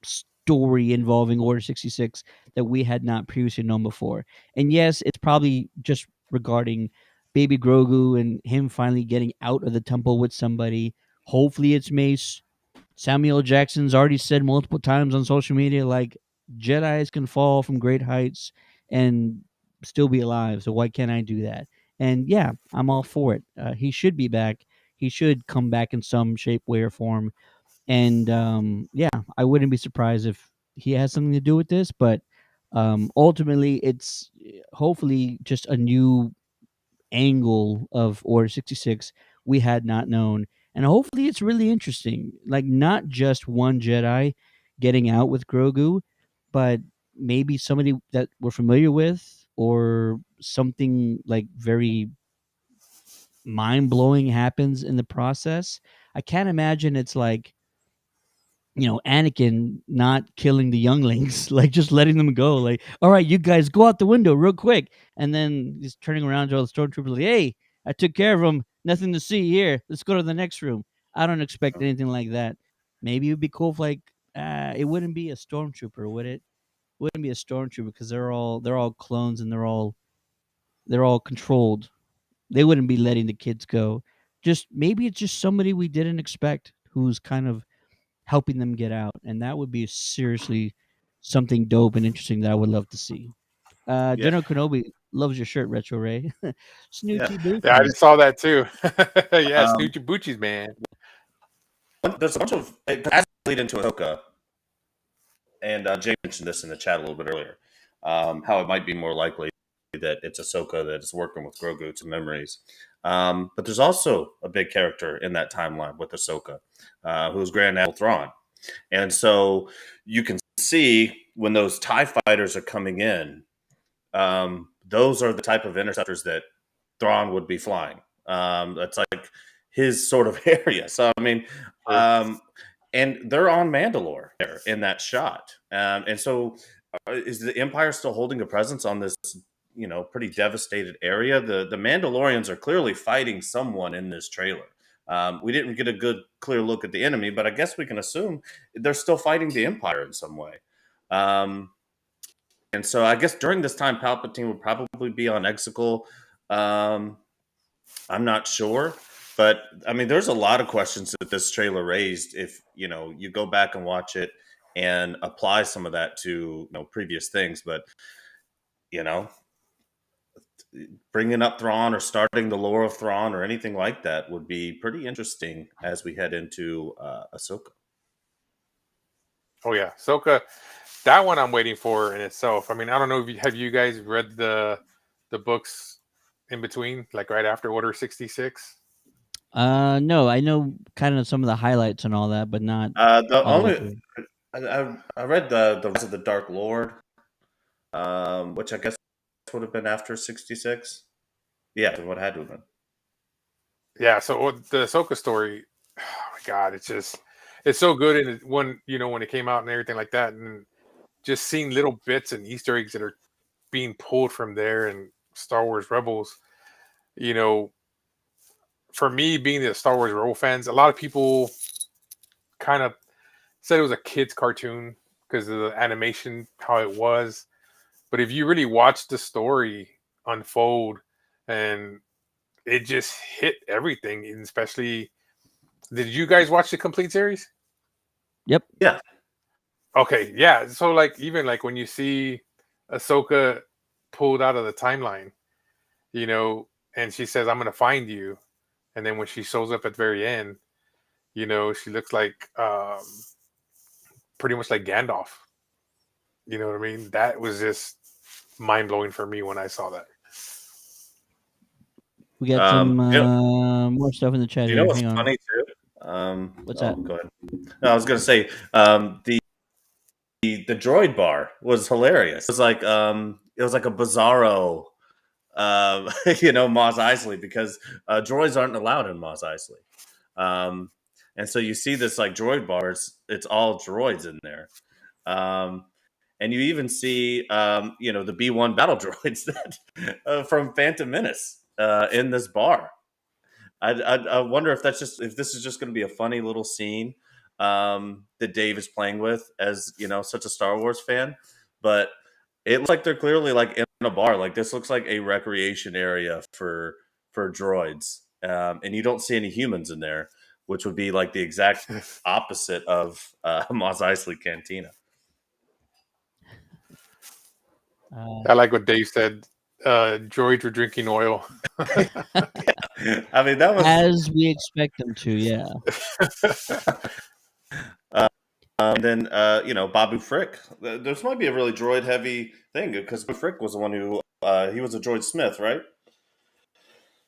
story involving Order 66 that we had not previously known before. And yes, it's probably just regarding Baby Grogu and him finally getting out of the temple with somebody. Hopefully it's Mace. Samuel Jackson's already said multiple times on social media, like, Jedis can fall from great heights and still be alive. So why can't I do that? And yeah, I'm all for it. He should be back. He should come back in some shape, way, or form. And yeah, I wouldn't be surprised if he has something to do with this. But ultimately, it's hopefully just a new angle of Order 66 we had not known. And hopefully it's really interesting. Like, not just one Jedi getting out with Grogu, but maybe somebody that we're familiar with, or something like very mind blowing happens in the process. I can't imagine it's like, Anakin not killing the younglings, like just letting them go. Like, all right, you guys go out the window real quick. And then he's turning around to all the stormtroopers like, hey, I took care of them. Nothing to see here. Let's go to the next room. I don't expect anything like that. Maybe it would be cool if like it wouldn't be a stormtrooper, would it? Wouldn't be a stormtrooper because they're all clones and they're all controlled. They wouldn't be letting the kids go. Just maybe it's just somebody we didn't expect who's kind of helping them get out, and that would be seriously something dope and interesting that I would love to see. Yeah. General Kenobi loves your shirt, Retro Ray. Snoochie Boochies. Yeah, I just saw that too. Yeah, Um, Snoochie Boochies, man. There's a bunch of as lead into Ahsoka, and Jay mentioned this in the chat a little bit earlier. How it might be more likely that it's Ahsoka that is working with Grogu to memories. But there's also a big character in that timeline with Ahsoka, who's Grand Admiral Thrawn. And so you can see when those TIE fighters are coming in, those are the type of interceptors that Thrawn would be flying. That's like his sort of area. So, I mean, and they're on Mandalore there in that shot. And so is the Empire still holding a presence on this, pretty devastated area? The Mandalorians are clearly fighting someone in this trailer. We didn't get a good, clear look at the enemy, but I guess we can assume they're still fighting the Empire in some way. And so I guess during this time, Palpatine would probably be on Exegol. I'm not sure. But, I mean, there's a lot of questions that this trailer raised if, you go back and watch it and apply some of that to, previous things. But, bringing up Thrawn or starting the lore of Thrawn or anything like that would be pretty interesting as we head into Ahsoka. Oh yeah, Ahsoka. That one I'm waiting for in itself. I mean, I don't know if have you guys read the books in between, like right after Order 66? No, I know kind of some of the highlights and all that, but not The all the way only through. I read the Rise of the Dark Lord, which I guess would have been after 66. Yeah, what had to have been. Yeah. So the Ahsoka story, oh my god, it's so good. And when when it came out and everything like that, and just seeing little bits and Easter eggs that are being pulled from there and Star Wars Rebels, you know, for me being the Star Wars Rebel fans, a lot of people kind of said it was a kid's cartoon because of the animation, how it was. But if you really watch the story unfold, and it just hit everything, and especially, did you guys watch the complete series? Yep. Yeah. Okay, yeah. So like even like when you see Ahsoka pulled out of the timeline, and she says, "I'm gonna find you," and then when she shows up at the very end, she looks like pretty much like Gandalf. You know what I mean? That was just mind blowing for me when I saw that. We got some You know, more stuff in the chat you know here. what's Hang on. funny too? What's that? Go ahead. No, I was gonna say the droid bar was hilarious. It was like a bizarro, Mos Eisley, because droids aren't allowed in Mos Eisley, and so you see this like droid bar. It's all droids in there, and you even see the B-1 battle droids that from Phantom Menace in this bar. I wonder if this is just going to be a funny little scene that Dave is playing with as such a Star Wars fan, but it looks like they're clearly like in a bar. Like this looks like a recreation area for droids, and you don't see any humans in there, which would be like the exact opposite of Mos Eisley Cantina. I like what Dave said. Droids were drinking oil. I mean, that was as we expect them to. Yeah. And then, Babu Frick. This might be a really droid heavy thing because Frick was the one who he was a droid smith, right?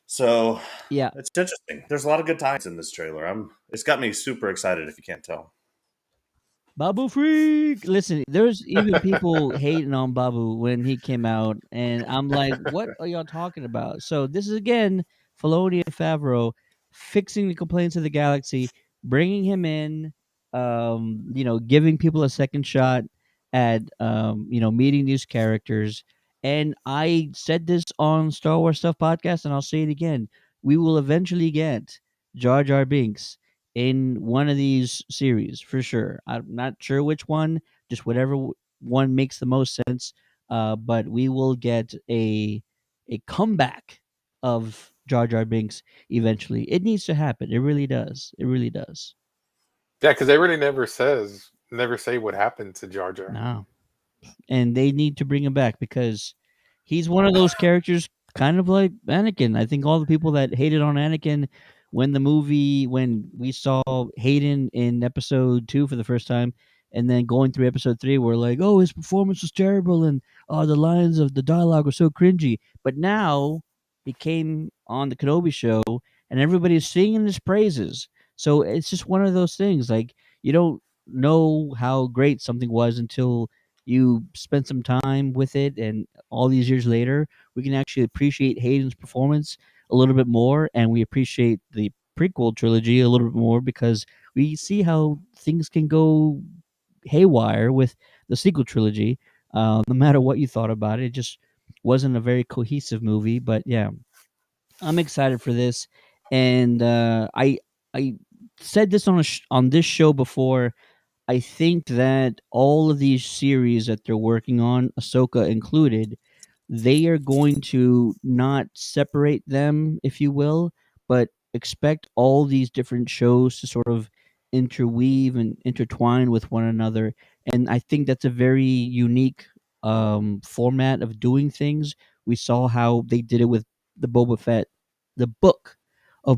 So yeah, it's interesting. There's a lot of good times in this trailer. It's got me super excited. If you can't tell. Babu Freak. Listen, there's even people hating on Babu when he came out, and I'm like, what are y'all talking about? So this is again Filoni and Favreau fixing the complaints of the galaxy, bringing him in, giving people a second shot at meeting these characters. And I said this on Star Wars Stuff podcast, and I'll say it again: we will eventually get Jar Jar Binks in one of these series for sure. I'm not sure which one, just whatever one makes the most sense. But we will get a comeback of Jar Jar Binks eventually. It needs to happen. It really does. It really does. Yeah, because they really never say what happened to Jar Jar. No, and they need to bring him back because he's one of those characters, kind of like Anakin. I think all the people that hated on Anakin when we saw Hayden in episode 2 for the first time, and then going through episode 3, we're like, oh, his performance was terrible, and the lines of the dialogue were so cringy. But now he came on the Kenobi show, and everybody's singing his praises. So it's just one of those things. Like, you don't know how great something was until you spend some time with it, and all these years later, we can actually appreciate Hayden's performance a little bit more, and we appreciate the prequel trilogy a little bit more because we see how things can go haywire with the sequel trilogy. No matter what you thought about it, it just wasn't a very cohesive movie. But yeah, I'm excited for this, and I said this on this show before. I think that all of these series that they're working on, Ahsoka included, they are going to not separate them, if you will, but expect all these different shows to sort of interweave and intertwine with one another. And I think that's a very unique format of doing things. We saw how they did it with the book of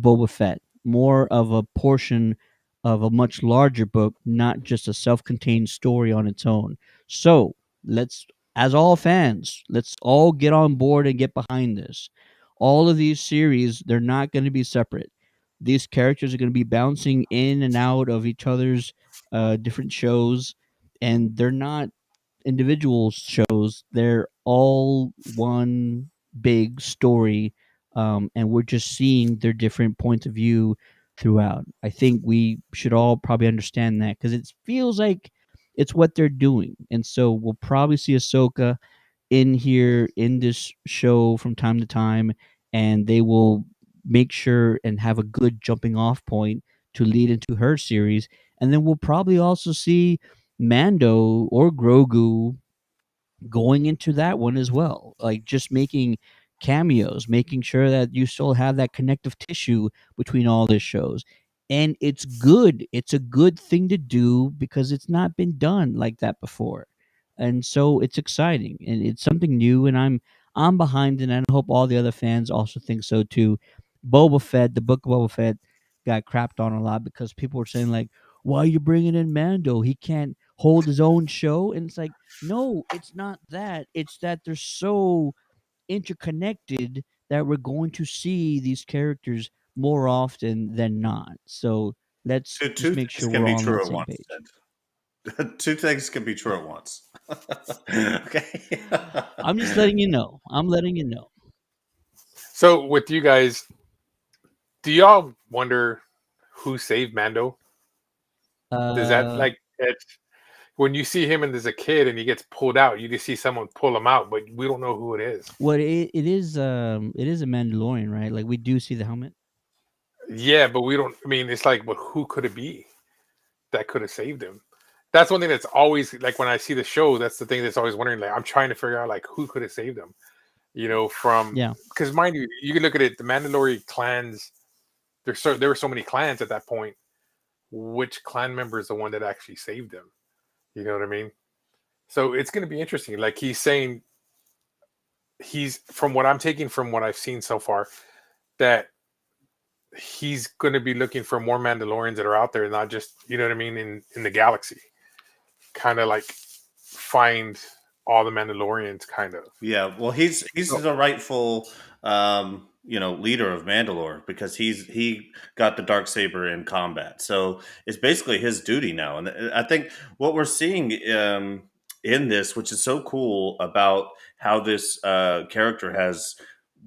Boba Fett, more of a portion of a much larger book, not just a self-contained story on its own. So let's, as all fans, let's all get on board and get behind this. All of these series, they're not going to be separate. These characters are going to be bouncing in and out of each other's different shows, and they're not individual shows. They're all one big story, and we're just seeing their different points of view throughout. I think we should all probably understand that because it feels like it's what they're doing, and so we'll probably see Ahsoka in here in this show from time to time, and they will make sure and have a good jumping off point to lead into her series. And then we'll probably also see Mando or Grogu going into that one as well, like just making cameos, making sure that you still have that connective tissue between all these shows. And it's good. It's a good thing to do because it's not been done like that before. And so it's exciting and it's something new, and I'm behind it, and I hope all the other fans also think so too. Boba Fett, the book of Boba Fett got crapped on a lot because people were saying like, why are you bringing in Mando? He can't hold his own show. And it's like, no, it's not that. It's that they're so interconnected that we're going to see these characters more often than not. So let's just Two make things sure can we're be all on the true at same once. page. Sid. Two things can be true at once. Okay. I'm just letting you know. I'm letting you know. So with you guys, do y'all wonder who saved Mando? Does that like when you see him and there's a kid and he gets pulled out, you just see someone pull him out, but we don't know who it is. What it is a Mandalorian, right? Like we do see the helmet. Yeah, but we don't. I mean, it's like, but who could it be that could have saved him? That's one thing that's always like when I see the show. That's the thing that's always wondering. Like, I'm trying to figure out like who could have saved him. You know, from because mind you, you can look at it. The Mandalorian clans. There were so many clans at that point. Which clan member is the one that actually saved him? You know what I mean? So it's going to be interesting. Like he's saying, he's from what I'm taking from what I've seen so far, that he's going to be looking for more Mandalorians that are out there, not just, you know what I mean, in the galaxy. Kind of like find all the Mandalorians, kind of. Yeah, well, he's the rightful leader of Mandalore because he got the dark saber in combat, so it's basically his duty now. And I think what we're seeing in this, which is so cool about how this character has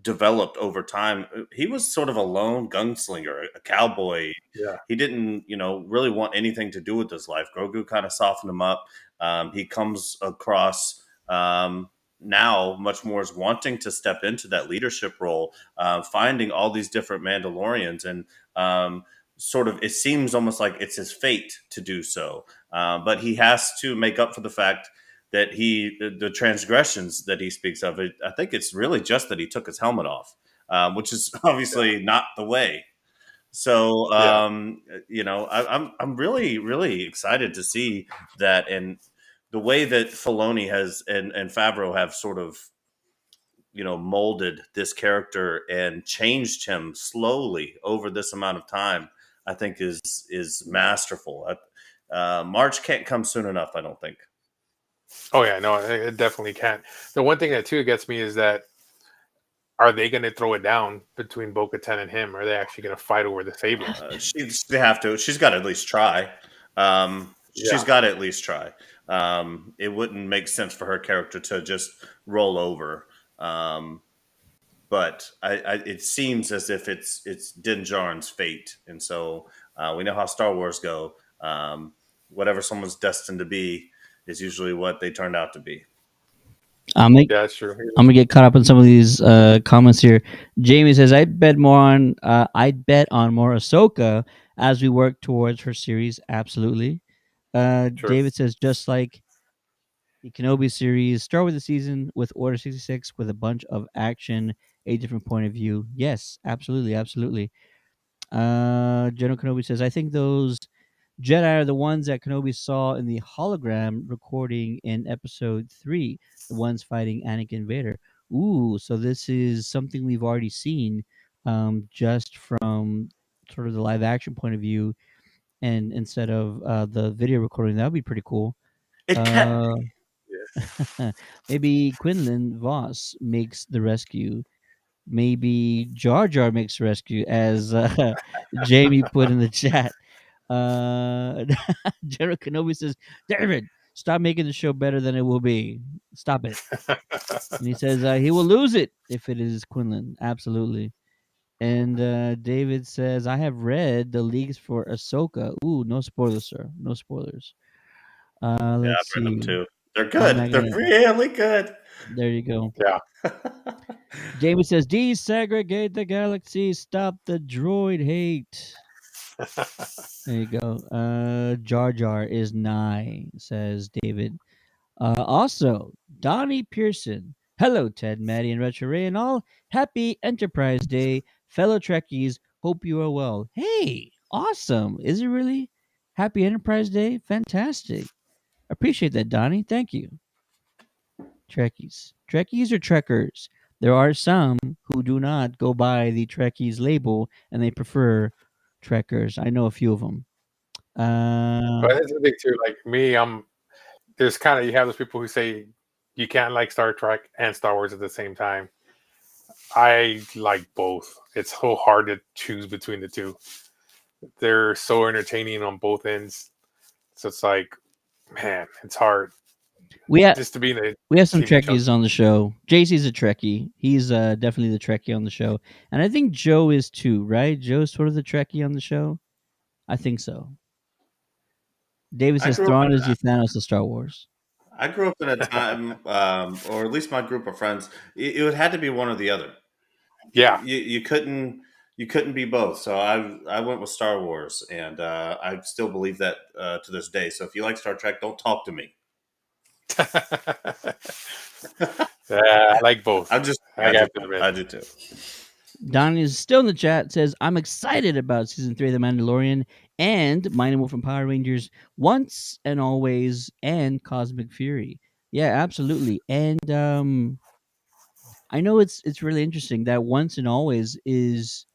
developed over time. He was sort of a lone gunslinger, a cowboy. Yeah. He didn't, really want anything to do with his life. Grogu kind of softened him up. He comes across now much more as wanting to step into that leadership role, finding all these different Mandalorians, and sort of it seems almost like it's his fate to do so. But he has to make up for the fact that the transgressions that he speaks of. I think it's really just that he took his helmet off, which is obviously not the way. So, I'm really, really excited to see that, and the way that Filoni has and Favreau have sort of, molded this character and changed him slowly over this amount of time, I think is masterful. March can't come soon enough, I don't think. Oh yeah, no, it definitely can't. The one thing that too gets me is that are they going to throw it down between Bo-Katan and him? Are they actually going to fight over the saber? They have to. She's got to at least try. She's got to at least try. It wouldn't make sense for her character to just roll over. But it seems as if it's Din Djarin's fate, and so we know how Star Wars go. Whatever someone's destined to be is usually what they turned out to be. Yeah, that's true. I'm gonna get caught up in some of these comments here. Jamie says, "I'd bet on more Ahsoka as we work towards her series." Absolutely. David says, "Just like the Kenobi series, start with the season with Order 66 with a bunch of action, a different point of view." Yes, absolutely, absolutely. General Kenobi says, "I think those Jedi are the ones that Kenobi saw in the hologram recording in Episode 3, the ones fighting Anakin Vader." Ooh, so this is something we've already seen, just from sort of the live action point of view. and instead of the video recording, that would be pretty cool. It can. Maybe Quinlan Voss makes the rescue. Maybe Jar Jar makes the rescue, as Jamie put in the chat. General Kenobi says, "David, stop making the show better than it will be. Stop it." And he says he will lose it if it is Quinlan. Absolutely. And David says, "I have read the leaks for Ahsoka. Ooh, no spoilers, sir. No spoilers." Yeah, Let's I've read them see. too. They're I'm good. not They're gonna. really good. There you go. Yeah. Jamie says, "Desegregate the galaxy. Stop the droid hate." There you go. Jar Jar is nigh, says David. Also, Donnie Pearson. Hello, Ted, Maddie, and Retro Ray, and all. Happy Enterprise Day, fellow Trekkies. Hope you are well. Hey, awesome. Is it really? Happy Enterprise Day? Fantastic. Appreciate that, Donnie. Thank you. Trekkies. Trekkies or Trekkers? There are some who do not go by the Trekkies label and they prefer Trekkers. I know a few of them. But that's the thing too. Like me, there's kind of, you have those people who say you can't like Star Trek and Star Wars at the same time. I like both. It's so hard to choose between the two. They're so entertaining on both ends. So it's like, man, it's hard. We have just to be in the we have some TV show. Trekkies on the show. JC's a Trekkie. He's definitely the Trekkie on the show, and I think Joe is too. Right? Joe's sort of the Trekkie on the show. I think so. David I says grew up Thrawn in is the Thanos of Star Wars. I grew up in a time, or at least my group of friends, it had to be one or the other. Yeah, you couldn't be both. So I went with Star Wars, and I still believe that to this day. So if you like Star Trek, don't talk to me. Yeah, I like both. I do too. Donnie is still in the chat. Says I'm excited about season 3 of The Mandalorian and Mighty Morphin Power Rangers Once and Always and Cosmic Fury. Yeah, absolutely. And I know it's really interesting that Once and Always is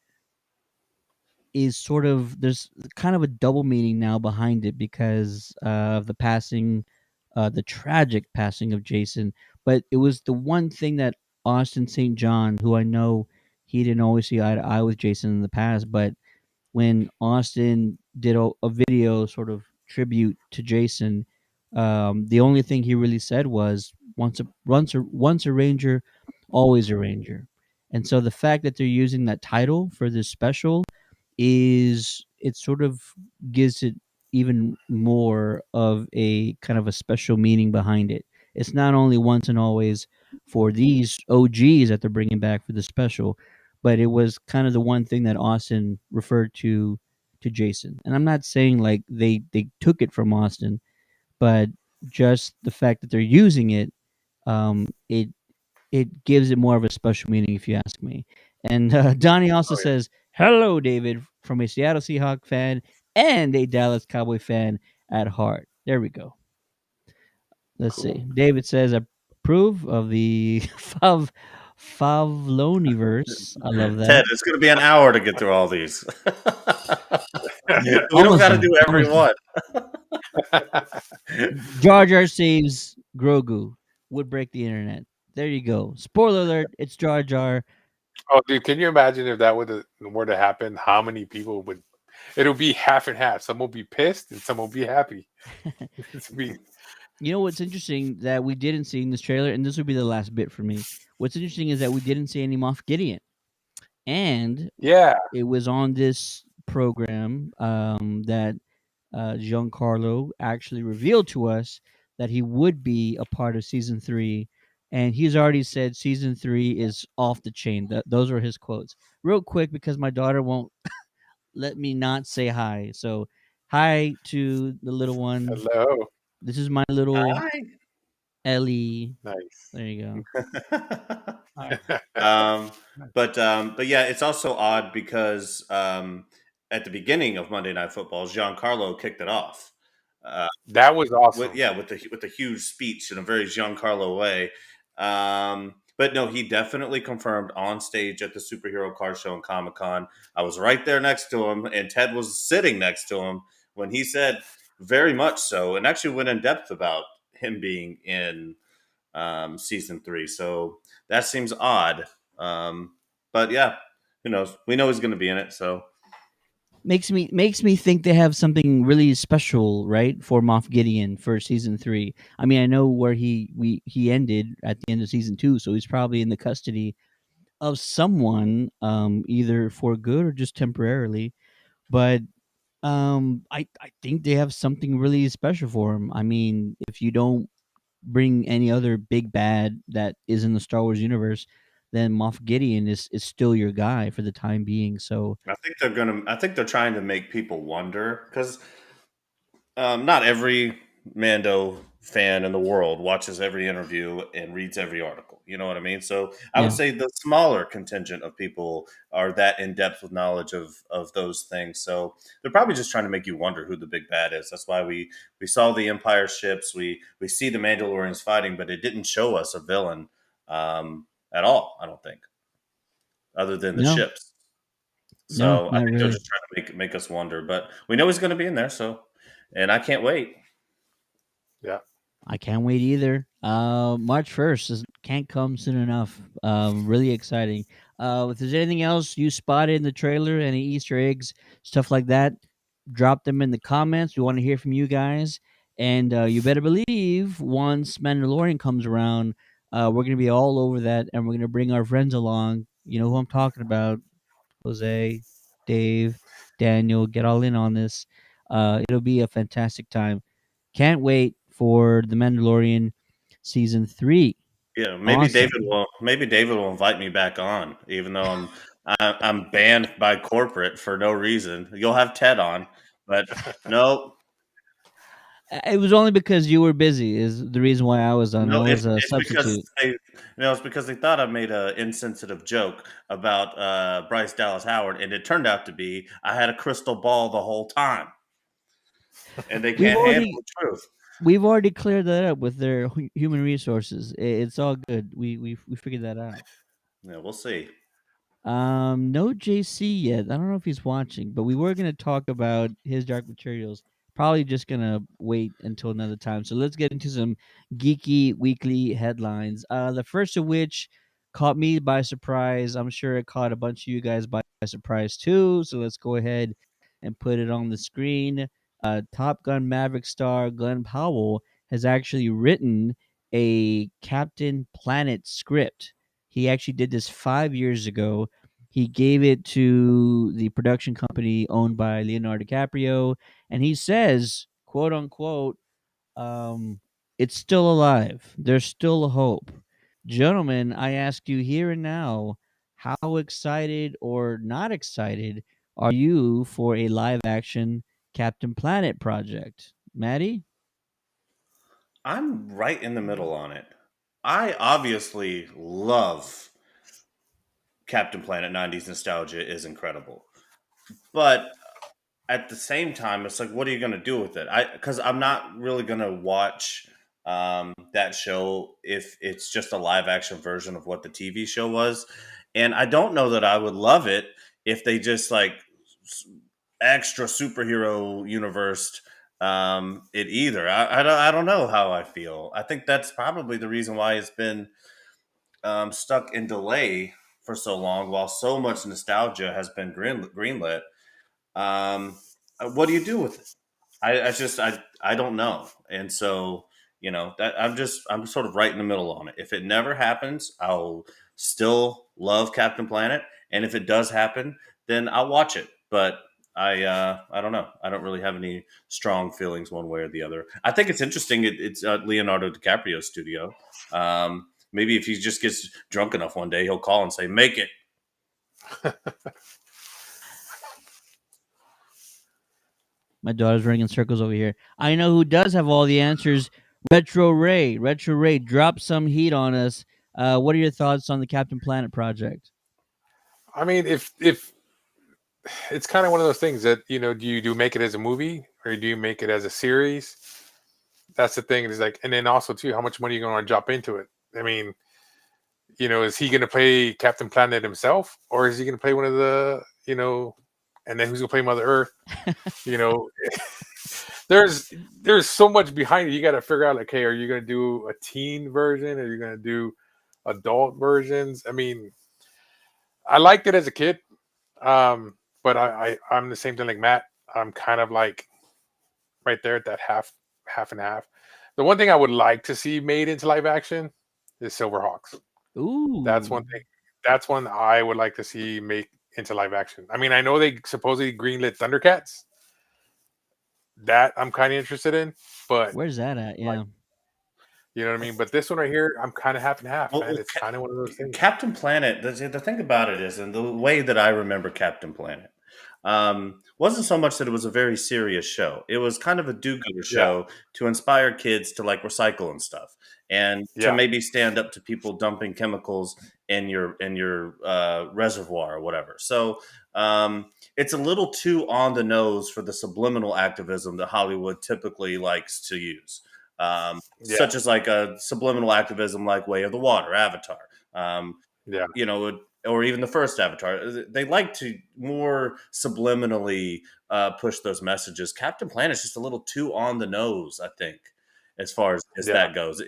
sort of, there's kind of a double meaning now behind it because of the passing, the tragic passing of Jason. But it was the one thing that Austin St. John, who I know he didn't always see eye to eye with Jason in the past, but when Austin did a video sort of tribute to Jason, the only thing he really said was once a Ranger, always a Ranger. And so the fact that they're using that title for this special is, it sort of gives it even more of a kind of a special meaning behind it. It's not only once and always for these OGs that they're bringing back for the special, but it was kind of the one thing that Austin referred to Jason. And I'm not saying like they took it from Austin, but just the fact that they're using it, it gives it more of a special meaning, if you ask me. And Donnie also says, "Hello, David," from a Seattle Seahawks fan and a Dallas Cowboy fan at heart. There we go. Let's see. David says, "Approve of the Favloniverse." I love that. Ted, it's going to be an hour to get through all these. We don't got to do every one. Jar Jar saves Grogu. Would break the internet. There you go. Spoiler alert, it's Jar Jar. Oh, dude, can you imagine if that were to happen? How many people would? It'll be half and half. Some will be pissed and some will be happy. You know what's interesting that we didn't see in this trailer, and this would be the last bit for me. What's interesting is that we didn't see any Moff Gideon, and yeah, it was on this program that Giancarlo actually revealed to us that he would be a part of season 3, and he's already said season 3 is off the chain. Those are his quotes. Real quick, because my daughter won't let me not say hi. So, hi to the little one. Hello. This is my little Hi. Ellie. Nice. There you go. But yeah, it's also odd because at the beginning of Monday Night Football, Giancarlo kicked it off. That was awesome. With the huge speech in a very Giancarlo way. But no, he definitely confirmed on stage at the Superhero Car Show and Comic-Con. I was right there next to him, and Ted was sitting next to him when he said very much so, and actually went in depth about him being in season 3. So that seems odd. But yeah, who knows? We know he's going to be in it. So Makes me think they have something really special, right, for Moff Gideon for season 3. I mean, I know where he ended at the end of season 2, so he's probably in the custody of someone, either for good or just temporarily. But I think they have something really special for him. I mean, if you don't bring any other big bad that is in the Star Wars universe, then Moff Gideon is still your guy for the time being. So I think they're trying to make people wonder because not every Mando fan in the world watches every interview and reads every article. You know what I mean? So I would yeah, say the smaller contingent of people are that in depth with knowledge of those things. So they're probably just trying to make you wonder who the big bad is. That's why we saw the Empire ships, we see the Mandalorians fighting, but it didn't show us a villain at all. I don't think, other than the no, ships. no, So I not think they're really. just trying to make us wonder. But we know he's going to be in there. So, and I can't wait. Yeah. I can't wait either. March 1st can't come soon enough. Really exciting. If there's anything else you spotted in the trailer, any Easter eggs, stuff like that, drop them in the comments. We want to hear from you guys. And you better believe once Mandalorian comes around, we're going to be all over that, and we're going to bring our friends along. You know who I'm talking about. Jose, Dave, Daniel, get all in on this. It'll be a fantastic time. Can't wait for The Mandalorian season 3. Yeah, Awesome. maybe David will invite me back on, even though I'm banned by corporate for no reason. You'll have Ted on, but no, It was only because you were busy is the reason why I was on. I no, was a it's because substitute. it's because they thought I made an insensitive joke about Bryce Dallas Howard, and it turned out to be I had a crystal ball the whole time, and they We've can't handle already the truth. we've already cleared that up with their human resources. It's all good. We figured that out. Yeah, we'll see. No JC yet. I don't know if he's watching, but we were gonna talk about his Dark Materials. Probably just gonna wait until another time. So let's get into some geeky weekly headlines. The first of which caught me by surprise. I'm sure it caught a bunch of you guys by surprise too. So let's go ahead and put it on the screen. Top Gun Maverick star Glenn Powell has actually written a Captain Planet script. He actually did this 5 years ago. He gave it to the production company owned by Leonardo DiCaprio, and he says, "quote unquote," it's still alive. There's still a hope. Gentlemen, I ask you here and now, how excited or not excited are you for a live action Captain Planet project? Maddie? I'm right in the middle on it. I obviously love Captain Planet. 90s nostalgia is incredible. But at the same time, it's like, what are you going to do with it? Because I'm not really going to watch that show if it's just a live action version of what the TV show was. And I don't know that I would love it if they just like extra superhero universe it either. I don't know how I feel. I think that's probably the reason why it's been stuck in delay for so long, while so much nostalgia has been greenlit. Um, what do you do with it? I don't know, and so that I'm sort of right in the middle on it. If it never happens, I'll still love Captain Planet, and if it does happen, then I'll watch it. But I don't know. I don't really have any strong feelings one way or the other. I think it's interesting. It's Leonardo DiCaprio's studio. Maybe if he just gets drunk enough one day, he'll call and say, "Make it." My daughter's running in circles over here. I know who does have all the answers. Retro Ray. Retro Ray, drop some heat on us. What are your thoughts on the Captain Planet project? I mean, if it's kind of one of those things that do you make it as a movie or do you make it as a series? That's the thing. Is like, and then also too, how much money are you going to drop into it? I mean, is he going to play Captain Planet himself, or is he going to play one of the, and then who's going to play Mother Earth? there's so much behind it. You got to figure out like, hey, are you going to do a teen version? Are you going to do adult versions? I mean, I liked it as a kid, but I'm the same thing like Matt. I'm kind of like right there at that half and half. The one thing I would like to see made into live action is Silverhawks. Ooh, That's one thing. That's one I would like to see make into live action. I mean, I know they supposedly greenlit Thundercats. That I'm kind of interested in, but where's that at? Yeah. like, you know what I mean? But this one right here, I'm kind of half and half, Well, man. It's kind of one of those things. Captain Planet. The thing about it is, and the way that I remember Captain Planet, wasn't so much that it was a very serious show. It was kind of a do-gooder show to inspire kids to like recycle and stuff, and to maybe stand up to people dumping chemicals in your reservoir or whatever. So it's a little too on the nose for the subliminal activism that Hollywood typically likes to use. Such as like a subliminal activism like Way of the Water, Avatar. You know, or even the first Avatar. They like to more subliminally push those messages. Captain Planet's just a little too on the nose, I think, as far as that goes.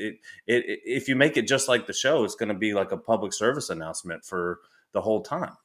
If you make it just like the show, it's going to be like a public service announcement for the whole time.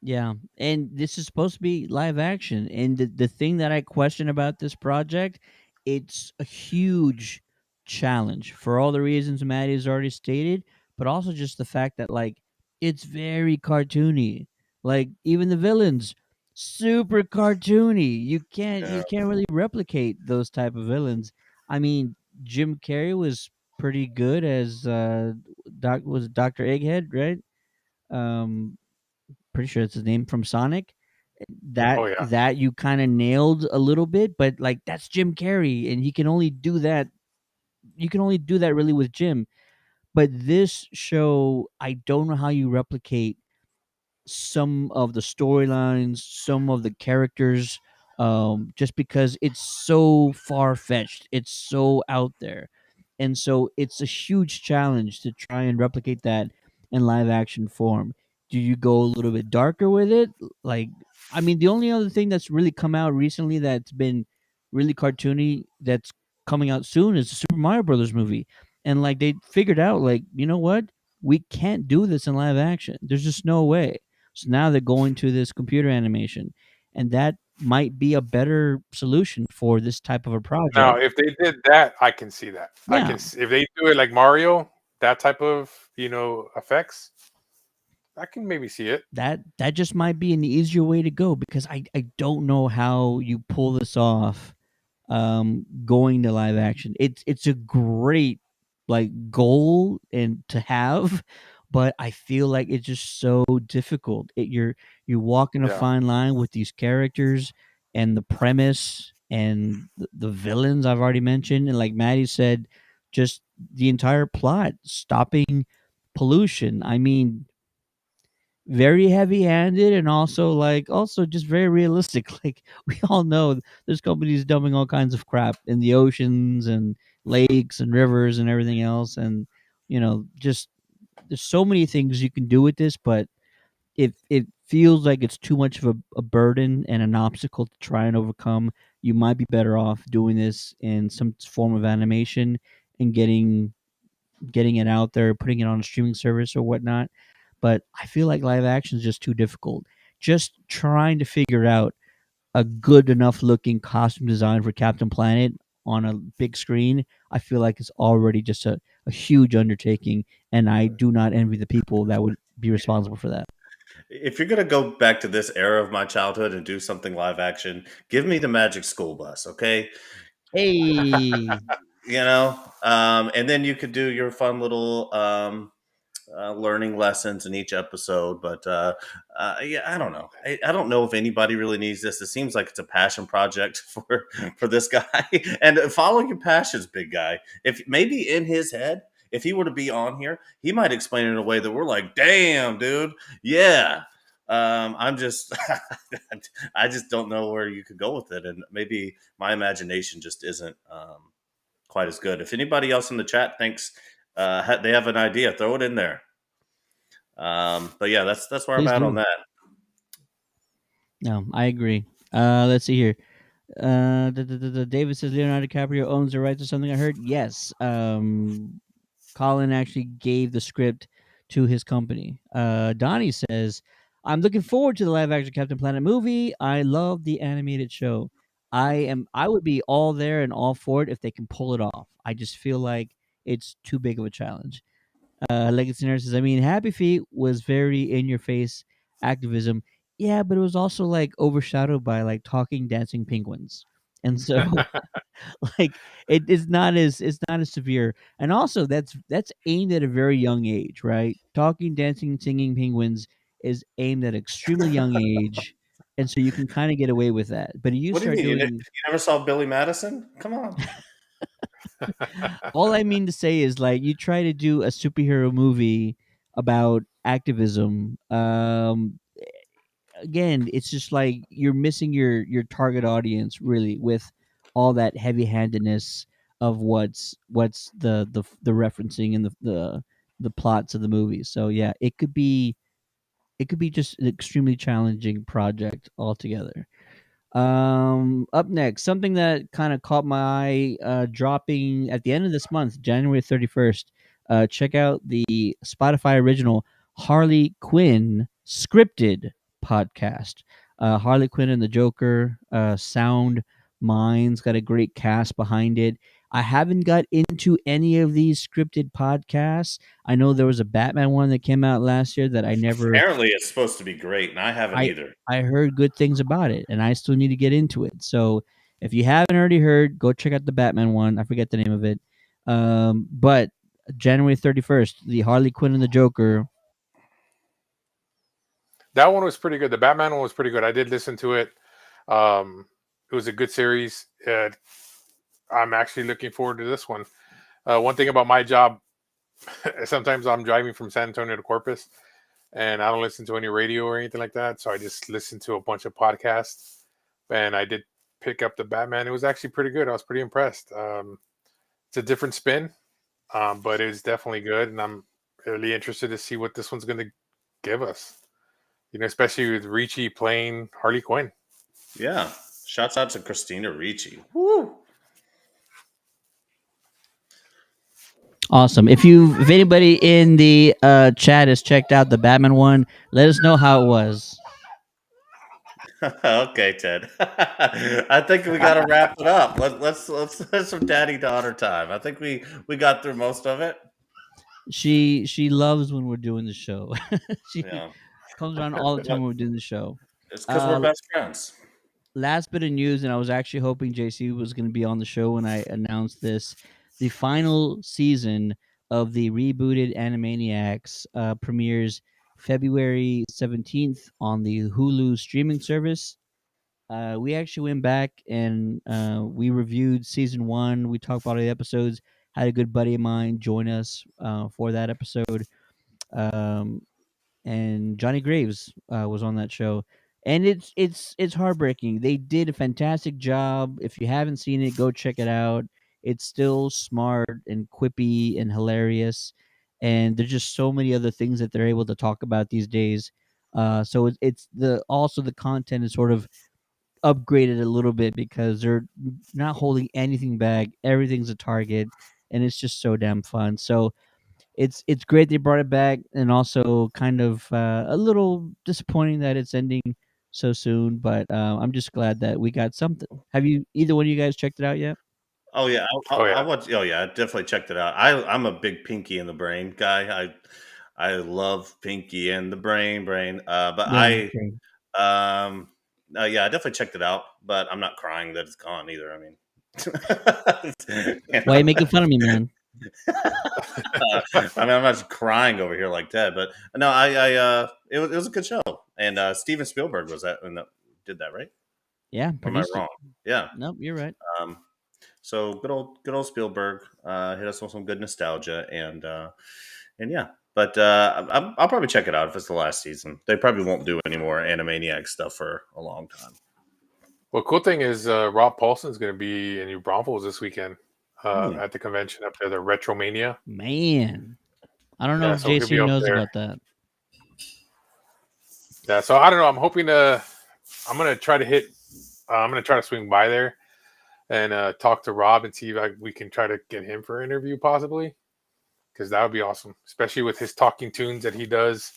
Yeah, and this is supposed to be live action. And the thing that I question about this project, it's a huge challenge for all the reasons Maddie has already stated, but also just the fact that like it's very cartoony. Like even the villains, super cartoony. You can't really replicate those type of villains. I mean, Jim Carrey was pretty good as was it Dr. Egghead, right? Um pretty sure it's his name from Sonic. That you kind of nailed a little bit, but like that's Jim Carrey, and he can only do that. You can only do that really with Jim. But this show, I don't know how you replicate some of the storylines, some of the characters, just because it's so far fetched, it's so out there, and so it's a huge challenge to try and replicate that in live action form. Do you go a little bit darker with it? Like, I mean, the only other thing that's really come out recently that's been really cartoony that's coming out soon is the Super Mario Brothers movie, and like they figured out, like, you know what, we can't do this in live action. There's just no way. So now they're going to this computer animation, and that might be a better solution for this type of a project. Now, if they did that, I can see that. I Yeah. can if they do it like Mario, that type of effects, I can maybe see it. That just might be an easier way to go, because I don't know how you pull this off going to live action. It's a great like goal and to have, but I feel like it's just so difficult. You're walking a fine line with these characters and the premise and the villains I've already mentioned, and like Maddie said, just the entire plot, stopping pollution. I mean, very heavy-handed, and also just very realistic. Like we all know there's companies dumping all kinds of crap in the oceans and lakes and rivers and everything else, and just there's so many things you can do with this, but it feels like it's too much of a burden and an obstacle to try and overcome. You might be better off doing this in some form of animation and getting it out there, putting it on a streaming service or whatnot. But I feel like live action is just too difficult. Just trying to figure out a good enough looking costume design for Captain Planet on a big screen, I feel like it's already just a huge undertaking, and I do not envy the people that would be responsible for that. If you're gonna go back to this era of my childhood and do something live action, give me the Magic School Bus, okay? Hey, and then you could do your fun little learning lessons in each episode. But I don't know. I don't know if anybody really needs this. It seems like it's a passion project for this guy. And follow your passions, big guy. If maybe in his head, if he were to be on here, he might explain it in a way that we're like, damn, dude, yeah. I'm just, I just don't know where you could go with it, and maybe my imagination just isn't quite as good. If anybody else in the chat thinks they have an idea, throw it in there. But yeah, that's where Please I'm at do. on that. No, I agree. Let's see here. David says Leonardo DiCaprio owns the rights to something. I heard. Yes. Colin actually gave the script to his company. Donnie says, "I'm looking forward to the live action Captain Planet movie. I love the animated show. I would be all there and all for it if they can pull it off. I just feel like it's too big of a challenge." Legacy Nurse says, "I mean, Happy Feet was very in your face activism. Yeah, but it was also like overshadowed by like talking dancing penguins." And so like it's not as severe. And also that's aimed at a very young age, right? Talking, dancing, singing penguins is aimed at extremely young age. And so you can kind of get away with that. But you What do you start mean? You doing never saw Billy Madison? Come on. all I mean to say is like you try to do a superhero movie about activism. Again, it's just like you're missing your target audience really with all that heavy-handedness of what's the referencing and the plots of the movie. So yeah, it could be just an extremely challenging project altogether. Up next, something that kind of caught my eye, dropping at the end of this month, January 31st. Check out the Spotify original Harley Quinn scripted podcast. Harley Quinn and the Joker, Sound Minds, got a great cast behind it. I haven't got into any of these scripted podcasts. I know there was a Batman one that came out last year that I never Apparently, it's supposed to be great, and I haven't either. I heard good things about it, and I still need to get into it. So if you haven't already heard, go check out the Batman one. I forget the name of it. But January 31st, the Harley Quinn and the Joker. That one was pretty good. The Batman one was pretty good. I did listen to it. It was a good series. I'm actually looking forward to this one. One thing about my job, sometimes I'm driving from San Antonio to Corpus, and I don't listen to any radio or anything like that. So I just listen to a bunch of podcasts. And I did pick up the Batman. It was actually pretty good. I was pretty impressed. It's a different spin, but it's definitely good. And I'm really interested to see what this one's going to give us. You know, especially with Ricci playing Harley Quinn. Yeah. Shouts out to Christina Ricci. Woo! Awesome. If anybody in the chat has checked out the Batman one, let us know how it was. Okay, Ted. I think we got to wrap it up. Let's have some daddy daughter time. I think we got through most of it. She loves when we're doing the show. She Yeah. comes around all the time when we're doing the show. It's because we're best friends. Last bit of news, and I was actually hoping JC was going to be on the show when I announced this. The final season of the rebooted Animaniacs premieres February 17th on the Hulu streaming service. We actually went back and we reviewed season 1. We talked about all the episodes. Had a good buddy of mine join us for that episode. And Johnny Graves was on that show, and it's heartbreaking. They did a fantastic job. If you haven't seen it, go check it out. It's still smart and quippy and hilarious, and there's just so many other things that they're able to talk about these days. So it's the content is sort of upgraded a little bit because they're not holding anything back. Everything's a target, and it's just so damn fun. So it's great they brought it back, and also kind of a little disappointing that it's ending so soon. But I'm just glad that we got something. Have you either one of you guys checked it out yet? Oh yeah, Oh, yeah. I watched. Oh yeah, I definitely checked it out. I'm a big Pinky and the Brain guy. I love Pinky and the Brain. But Yeah, yeah, I definitely checked it out. But I'm not crying that it's gone either. I mean, Why are you making fun of me, man? I mean, I'm not just crying over here like Ted, but no, it was a good show, and Steven Spielberg was that did that, right? Yeah, Or am I produced it. wrong? Yeah. Nope, you're right. So good old Spielberg hit us with some good nostalgia, and yeah. But I'll probably check it out if it's the last season. They probably won't do any more Animaniac stuff for a long time. Well, cool thing is Rob Paulson's going to be in New Braunfels this weekend at the convention up there, the Retromania. Man, I don't know Yeah, if so he'll be JC up knows there. about that. Yeah, so I don't know. I'm hoping I'm going to try to hit I'm gonna try to swing by there and talk to Rob and see if we can try to get him for an interview possibly, because that would be awesome, especially with his Talking Tunes that he does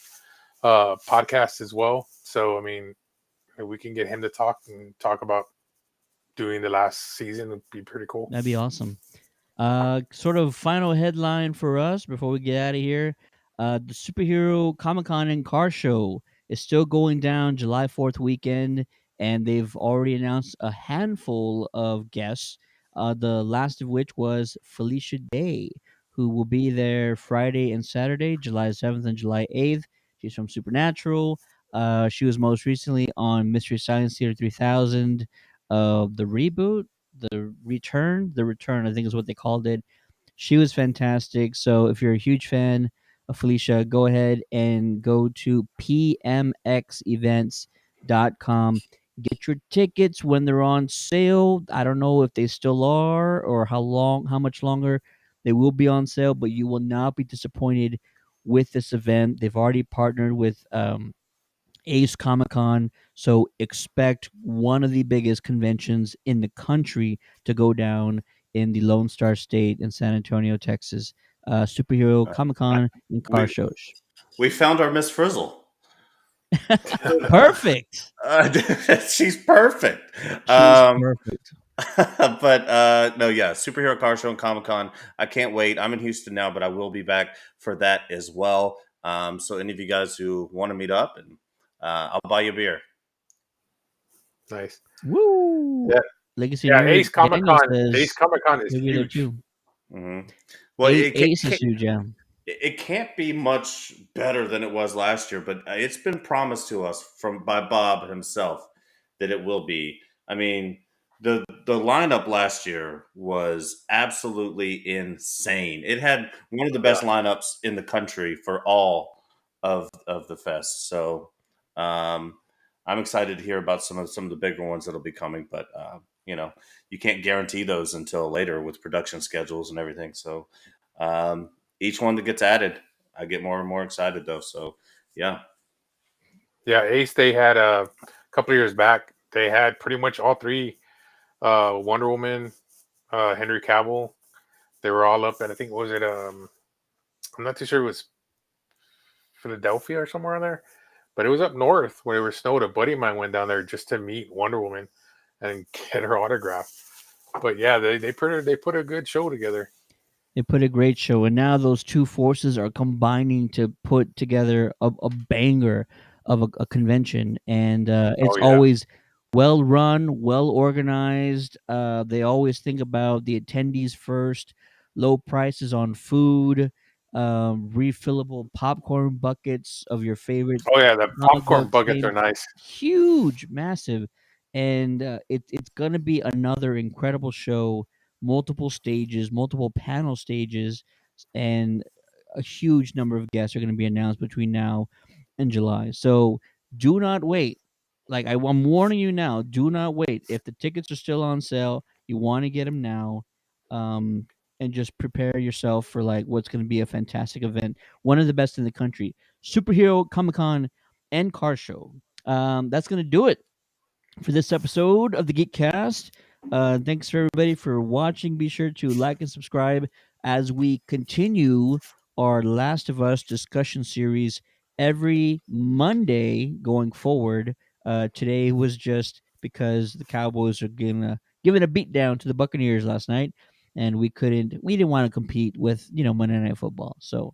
podcasts as well. So I mean, if we can get him to talk about doing the last season, would be pretty cool. That'd be awesome. Sort of final headline for us before we get out of here. The Superhero Comic-Con and Car Show is still going down July 4th weekend, and they've already announced a handful of guests, the last of which was Felicia Day, who will be there Friday and Saturday, July 7th and July 8th. She's from Supernatural. She was most recently on Mystery Science Theater 3000, the reboot, the return, I think is what they called it. She was fantastic. So if you're a huge fan of Felicia, go ahead and go to pmxevents.com. Get your tickets when they're on sale. I don't know if they still are or how much longer they will be on sale, but you will not be disappointed with this event. They've already partnered with Ace Comic Con, so expect one of the biggest conventions in the country to go down in the Lone Star State in San Antonio, Texas. Superhero Comic Con and car shows. We found our Miss Frizzle. Perfect. She's perfect. Perfect. But no, yeah, Superhero Car Show and Comic Con. I can't wait. I'm in Houston now, but I will be back for that as well. So any of you guys who want to meet up, and I'll buy you a beer. Nice. Woo! Yeah. Legacy. Yeah, Ace Comic Con. Ace Comic Con is huge. Mm-hmm. Well, Ace is huge, yeah. It can't be much better than it was last year, but it's been promised to us by Bob himself that it will be. I mean, the lineup last year was absolutely insane. It had one of the best lineups in the country for all of the fest. So I'm excited to hear about some of the bigger ones that'll be coming, but you can't guarantee those until later with production schedules and everything. So each one that gets added, I get more and more excited though. So yeah. Ace, they had a couple of years back, they had pretty much all three, Wonder Woman, Henry Cavill. They were all up, and I think, what was it? I'm not too sure, it was Philadelphia or somewhere in there, but it was up north where it was snowed. A buddy of mine went down there just to meet Wonder Woman and get her autograph. But yeah, they put a good show together. They put a great show, and now those two forces are combining to put together a banger of a convention, and it's always well run, well organized. They always think about the attendees first, low prices on food, refillable popcorn buckets of your favorite. Oh yeah, the popcorn buckets are nice, huge, massive, and it's gonna be another incredible show. Multiple stages, multiple panel stages, and a huge number of guests are going to be announced between now and July. So do not wait. Like I'm warning you now, do not wait. If the tickets are still on sale, you want to get them now, and just prepare yourself for like what's going to be a fantastic event, one of the best in the country. Superhero Comic Con and Car Show. That's going to do it for this episode of the Geekcast. Thanks for everybody for watching. Be sure to like and subscribe as we continue our Last of Us discussion series every Monday going forward. Today was just because the Cowboys are giving a beat down to the Buccaneers last night, and we didn't want to compete with Monday Night Football. So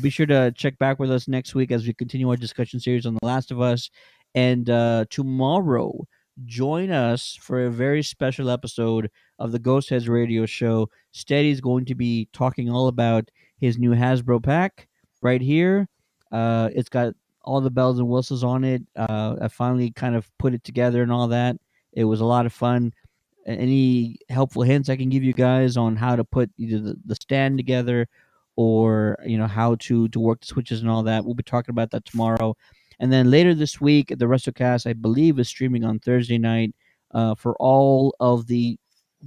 be sure to check back with us next week as we continue our discussion series on The Last of Us. And tomorrow, join us for a very special episode of the Ghost Heads Radio Show. Steady's going to be talking all about his new Hasbro pack right here. It's got all the bells and whistles on it. I finally kind of put it together and all that. It was a lot of fun. Any helpful hints I can give you guys on how to put either the stand together or how to work the switches and all that, we'll be talking about that tomorrow. And then later this week, the WrestleCast, I believe, is streaming on Thursday night for all of the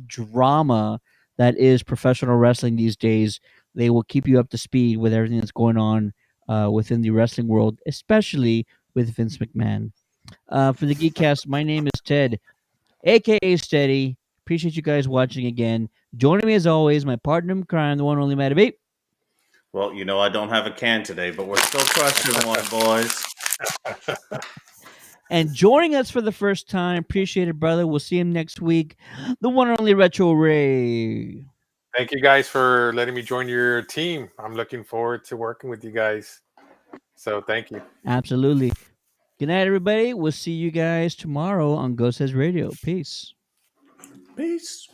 drama that is professional wrestling these days. They will keep you up to speed with everything that's going on within the wrestling world, especially with Vince McMahon. For the Geekcast, my name is Ted. aka Steady. Appreciate you guys watching again. Joining me as always, my partner in crime, the one and only Matt Beat. Well, I don't have a can today, but we're still crushing one, boys. And joining us for the first time, appreciate it, brother. We'll see him next week. The one and only Retro Ray. Thank you guys for letting me join your team. I'm looking forward to working with you guys. So thank you. Absolutely. Good night, everybody. We'll see you guys tomorrow on Ghost Says Radio. Peace. Peace.